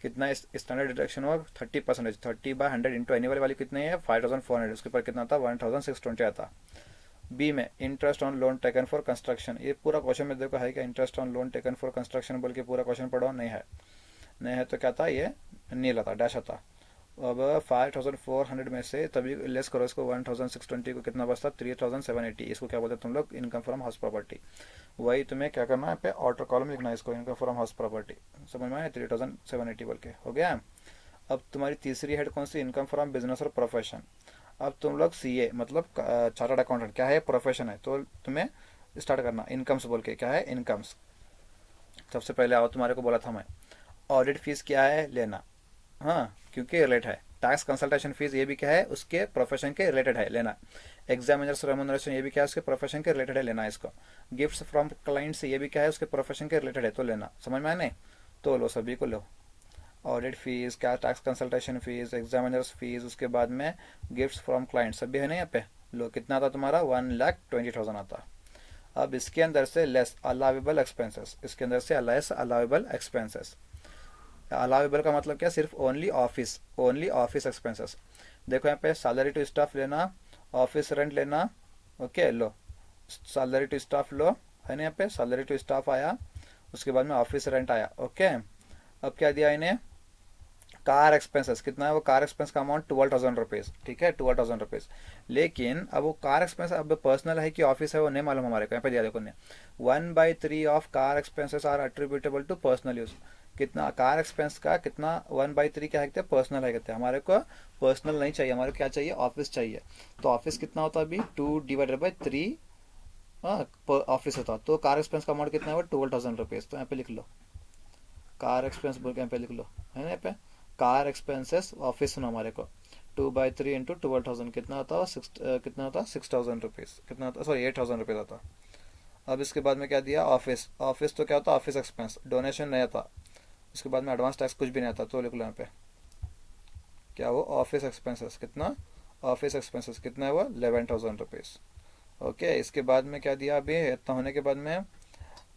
कितना स्टैंडर्ड डिडक्शन हुआ 30%, 30/100 इंटू एनुअल वैल्यू कितनी है 5400, उसके ऊपर कितना आता 1620 आता। बी में interest on loan taken for construction, ये पूरा क्वेश्चन में देखो है क्या, interest on loan taken for construction बोल के पूरा क्वेश्चन पढ़ो, नहीं है, नहीं है तो क्या था, ये नील आता, डैश आता। अब 5400 में से तभी लेस करो इसको 1620 को, कितना बचता 3780। इसको क्या बोलते हैं तुम लोग, इनकम फ्रॉम हाउस प्रॉपर्टी। वही तुम्हें क्या करना है पे ऑर्डर कॉलम लिखना है इसको, इनकम फ्रॉम हाउस प्रॉपर्टी। समझ में आया, 3780 बोल के हो गया। अब तुम्हारी तीसरी हेड कौन सी, इनकम फ्रॉम बिजनेस और प्रोफेशन। अब तुम लोग सीए मतलब चार्टर्ड अकाउंटेंट क्या है, प्रोफेशन है, तो तुम्हें स्टार्ट करना इनकम्स बोल के। क्या है, इनकम्स। सबसे पहले आओ, तुम्हारे को बोला था मैं ऑडिट फीस क्या है लेना, हाँ क्योंकि रिलेट है। टैक्स कंसल्टेशन फीस ये भी क्या है, उसके प्रोफेशन के रिलेटेड है लेना। एग्जामिनर्स रेम्यूनरेशन ये भी क्या है, उसके प्रोफेशन के रिलेटेड है लेना इसको। गिफ्ट्स फ्रॉम क्लाइंट्स ये भी क्या है, उसके प्रोफेशन के रिलेटेड है तो लेना। समझ में आने, तो लो सभी को लो। ऑडिट फीस क्या, tax consultation fees, examiners fees, उसके बाद में गिफ्ट्स फ्रॉम क्लाइंट सभी है ना यहाँ पे। लो कितना आता तुम्हारा 1,20,000 आता। अब इसके अंदर से लेस अलाउेबल एक्सपेंसेस, इसके अंदर से लेस अलाउेबल एक्सपेंसेस। अलाउेबल का मतलब क्या, सिर्फ ओनली ऑफिस एक्सपेंसेस। देखो यहाँ पे सैलरी टू स्टाफ लेना, ऑफिस रेंट लेना, ओके लो सैलरी टू स्टाफ लो है ना, यहाँ पे सैलरी टू स्टाफ आया, उसके बाद में ऑफिस रेंट आया। ओके, अब क्या दिया इन्हें, कार एक्सपेंसेस कितना है वो, कार एक्सपेंस का अमाउंट 12,000 रुपीज। ठीक है, 12,000 रुपीज। लेकिन अब वो कार एक्सपेंस अब पर्सनल है कि ऑफिस है वो नहीं मालूम हमारे को, यहाँ पे दिया देखो ने 1/3 of car expenses are attributable to personal use. कितना कार एक्सपेंस का कितना 1/3 क्या है, पर्सनल है कहते हैं। हमारे को पर्सनल नहीं चाहिए, हमारे को क्या चाहिए, ऑफिस चाहिए। तो ऑफिस कितना होता है अभी 2/3 ऑफिस होता, तो कार एक्सपेंस का अमाउंट कितना है वो 12,000 रुपीज। तो यहाँ पे लिख लो कार एक्सपेंस बोल के, यहाँ पे लिख लो है ना, यहाँ पे कार एक्सपेंसेस ऑफिस सुना हमारे को 2/3 इंटू 12,000 कितना होता है, कितना होता है 6,000 रुपीज, कितना होता सॉरी 8,000 रुपीज आता। अब इसके बाद में क्या दिया, ऑफिस तो क्या होता है ऑफिस एक्सपेंस, डोनेशन नहीं आता। इसके बाद में एडवांस टैक्स कुछ भी नहीं आता, तो लिख लो यहाँ पे क्या वो ऑफिस एक्सपेंसेस कितना, ऑफिस एक्सपेंसेस कितना है वो 11,000 रुपीज। ओके, इसके बाद में क्या दिया, अभी इतना होने के बाद में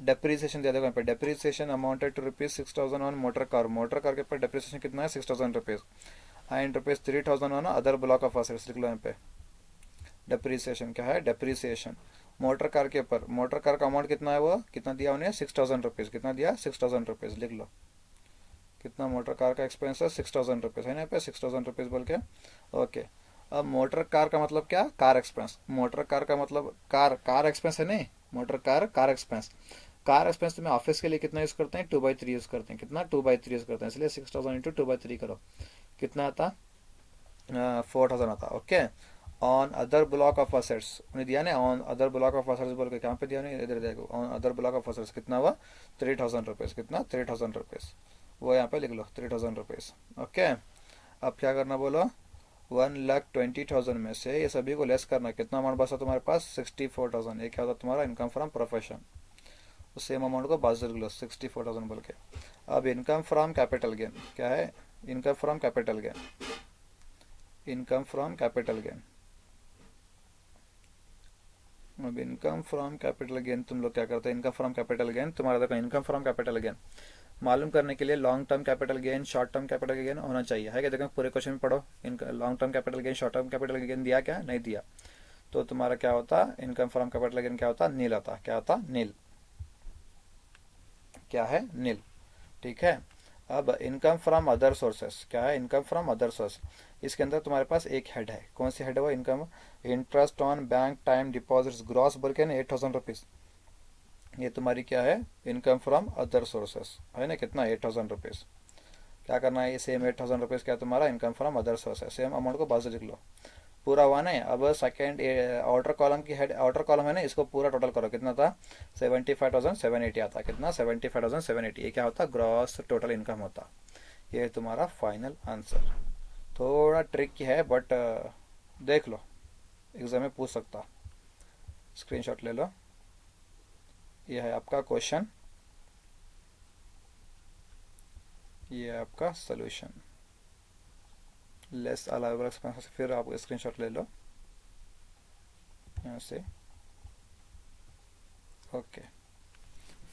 डेप्रिसिएशन दिया, देखो यहाँ पे depreciation amounted to ₹6,000 on motor car. Motor car के ऊपर डेप्रिसिएशन कितना है 6,000 rupees and ₹3,000 on other block of assets. लिख लो यहाँ पे डेप्रिसिएशन क्या है, डेप्रिसिएशन मोटर कार के ऊपर। मोटर कार का अमाउंट कितना है वो, कितना दिया उन्हें 6,000 रुपीज, कितना दिया 6,000 रुपीज। लिख लो कितना मोटर कार का एक्सपेंस है 6,000 रुपीज है ना, यहाँ पे 6,000 रुपीज बोल के। ओके, अब मोटर कार का मतलब क्या, कार एक्सपेंस। मोटर कार का मतलब कार, कार एक्सपेंस है नहीं, motor car car expense. Car expense में ऑफिस के लिए कितना यूज करते हैं, 2/3 यूज करते हैं। कितना, 2/3 यूज करते हैं, इसलिए 6000 इंटू 2/3 करो, कितना आता, 4000 आता। Okay. On other block of assets उन्हें दिया ना, on other block of assets बोल के कहाँ पे दिया नहीं, इधर देखो, on other block of assets कितना हुआ, 3000 रुपीज़। कितना, 3000 रुपीज़, वो यहाँ पे लिख लो, 3000 रुपीज़। ओके। अब क्या करना बोलो, 1,20,000 में से ये सभी को लेस करना, कितना अमाउंट बचा तुम्हारे पास, 64,000। ये क्या होता तुम्हारा इनकम फ्रॉम प्रोफेशन। उस सेम अमाउंट को बाजू लिख लो, 64,000 बोल के। अब इनकम फ्रॉम कैपिटल गेन क्या है, income from capital gain, income from capital gain. अब इनकम फ्रॉम कैपिटल गेन तुम लोग क्या करते हैं, इनकम फ्रॉम कैपिटल गेन तुम्हारा देखो, इनकम फ्रॉम कैपिटल गेन मालूम करने के लिए long term capital gain, short term capital gain होना चाहिए, है क्या। देखो पूरे क्वेश्चन में पढ़ो, इनका long term capital gain, short term capital gain दिया क्या, नहीं दिया। तो तुम्हारा क्या होता, इनकम फ्रॉम कैपिटल गेन क्या होता, नील आता। क्या होता, नील, क्या है, नील। ठीक है। अब इनकम फ्रॉम अदर सोर्सेस क्या है, इनकम फ्रॉम अदर सोर्स। इसके अंदर तुम्हारे पास एक हेड है, कौन सी हेड है वो, income interest on bank time deposits gross बोल के ना, 8000 रुपीज़। ये तुम्हारी क्या है, इनकम फ्रॉम अदर सोर्सेस है ना, कितना, 8000 रुपीज़। क्या करना है, ये सेम 8000 रुपीज़ क्या तुम्हारा इनकम फ्रॉम अदर सोर्स है, सेम अमाउंट को बाजू लिख लो। पूरा हुआ ना। अब सेकंड आउटर कॉलम की हेड, आउटर कॉलम है ना, इसको पूरा टोटल करो, कितना था, 75,780 आता। कितना, 75,780। ये क्या होता, ग्रॉस टोटल इनकम होता। ये तुम्हारा फाइनल आंसर। थोड़ा ट्रिक है बट देख लो, एग्जाम में पूछ सकता। स्क्रीनशॉट ले लो, ये है आपका क्वेश्चन, ये है आपका सोल्यूशन। लेस अलाउबल एक्सपेंसेस, फिर आप स्क्रीनशॉट ले लो यहाँ से। Okay,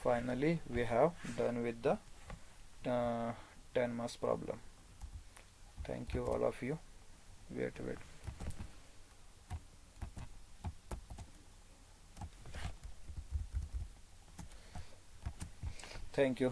finally we have done with the 10 marks problem. Thank you all of you. Wait, thank you.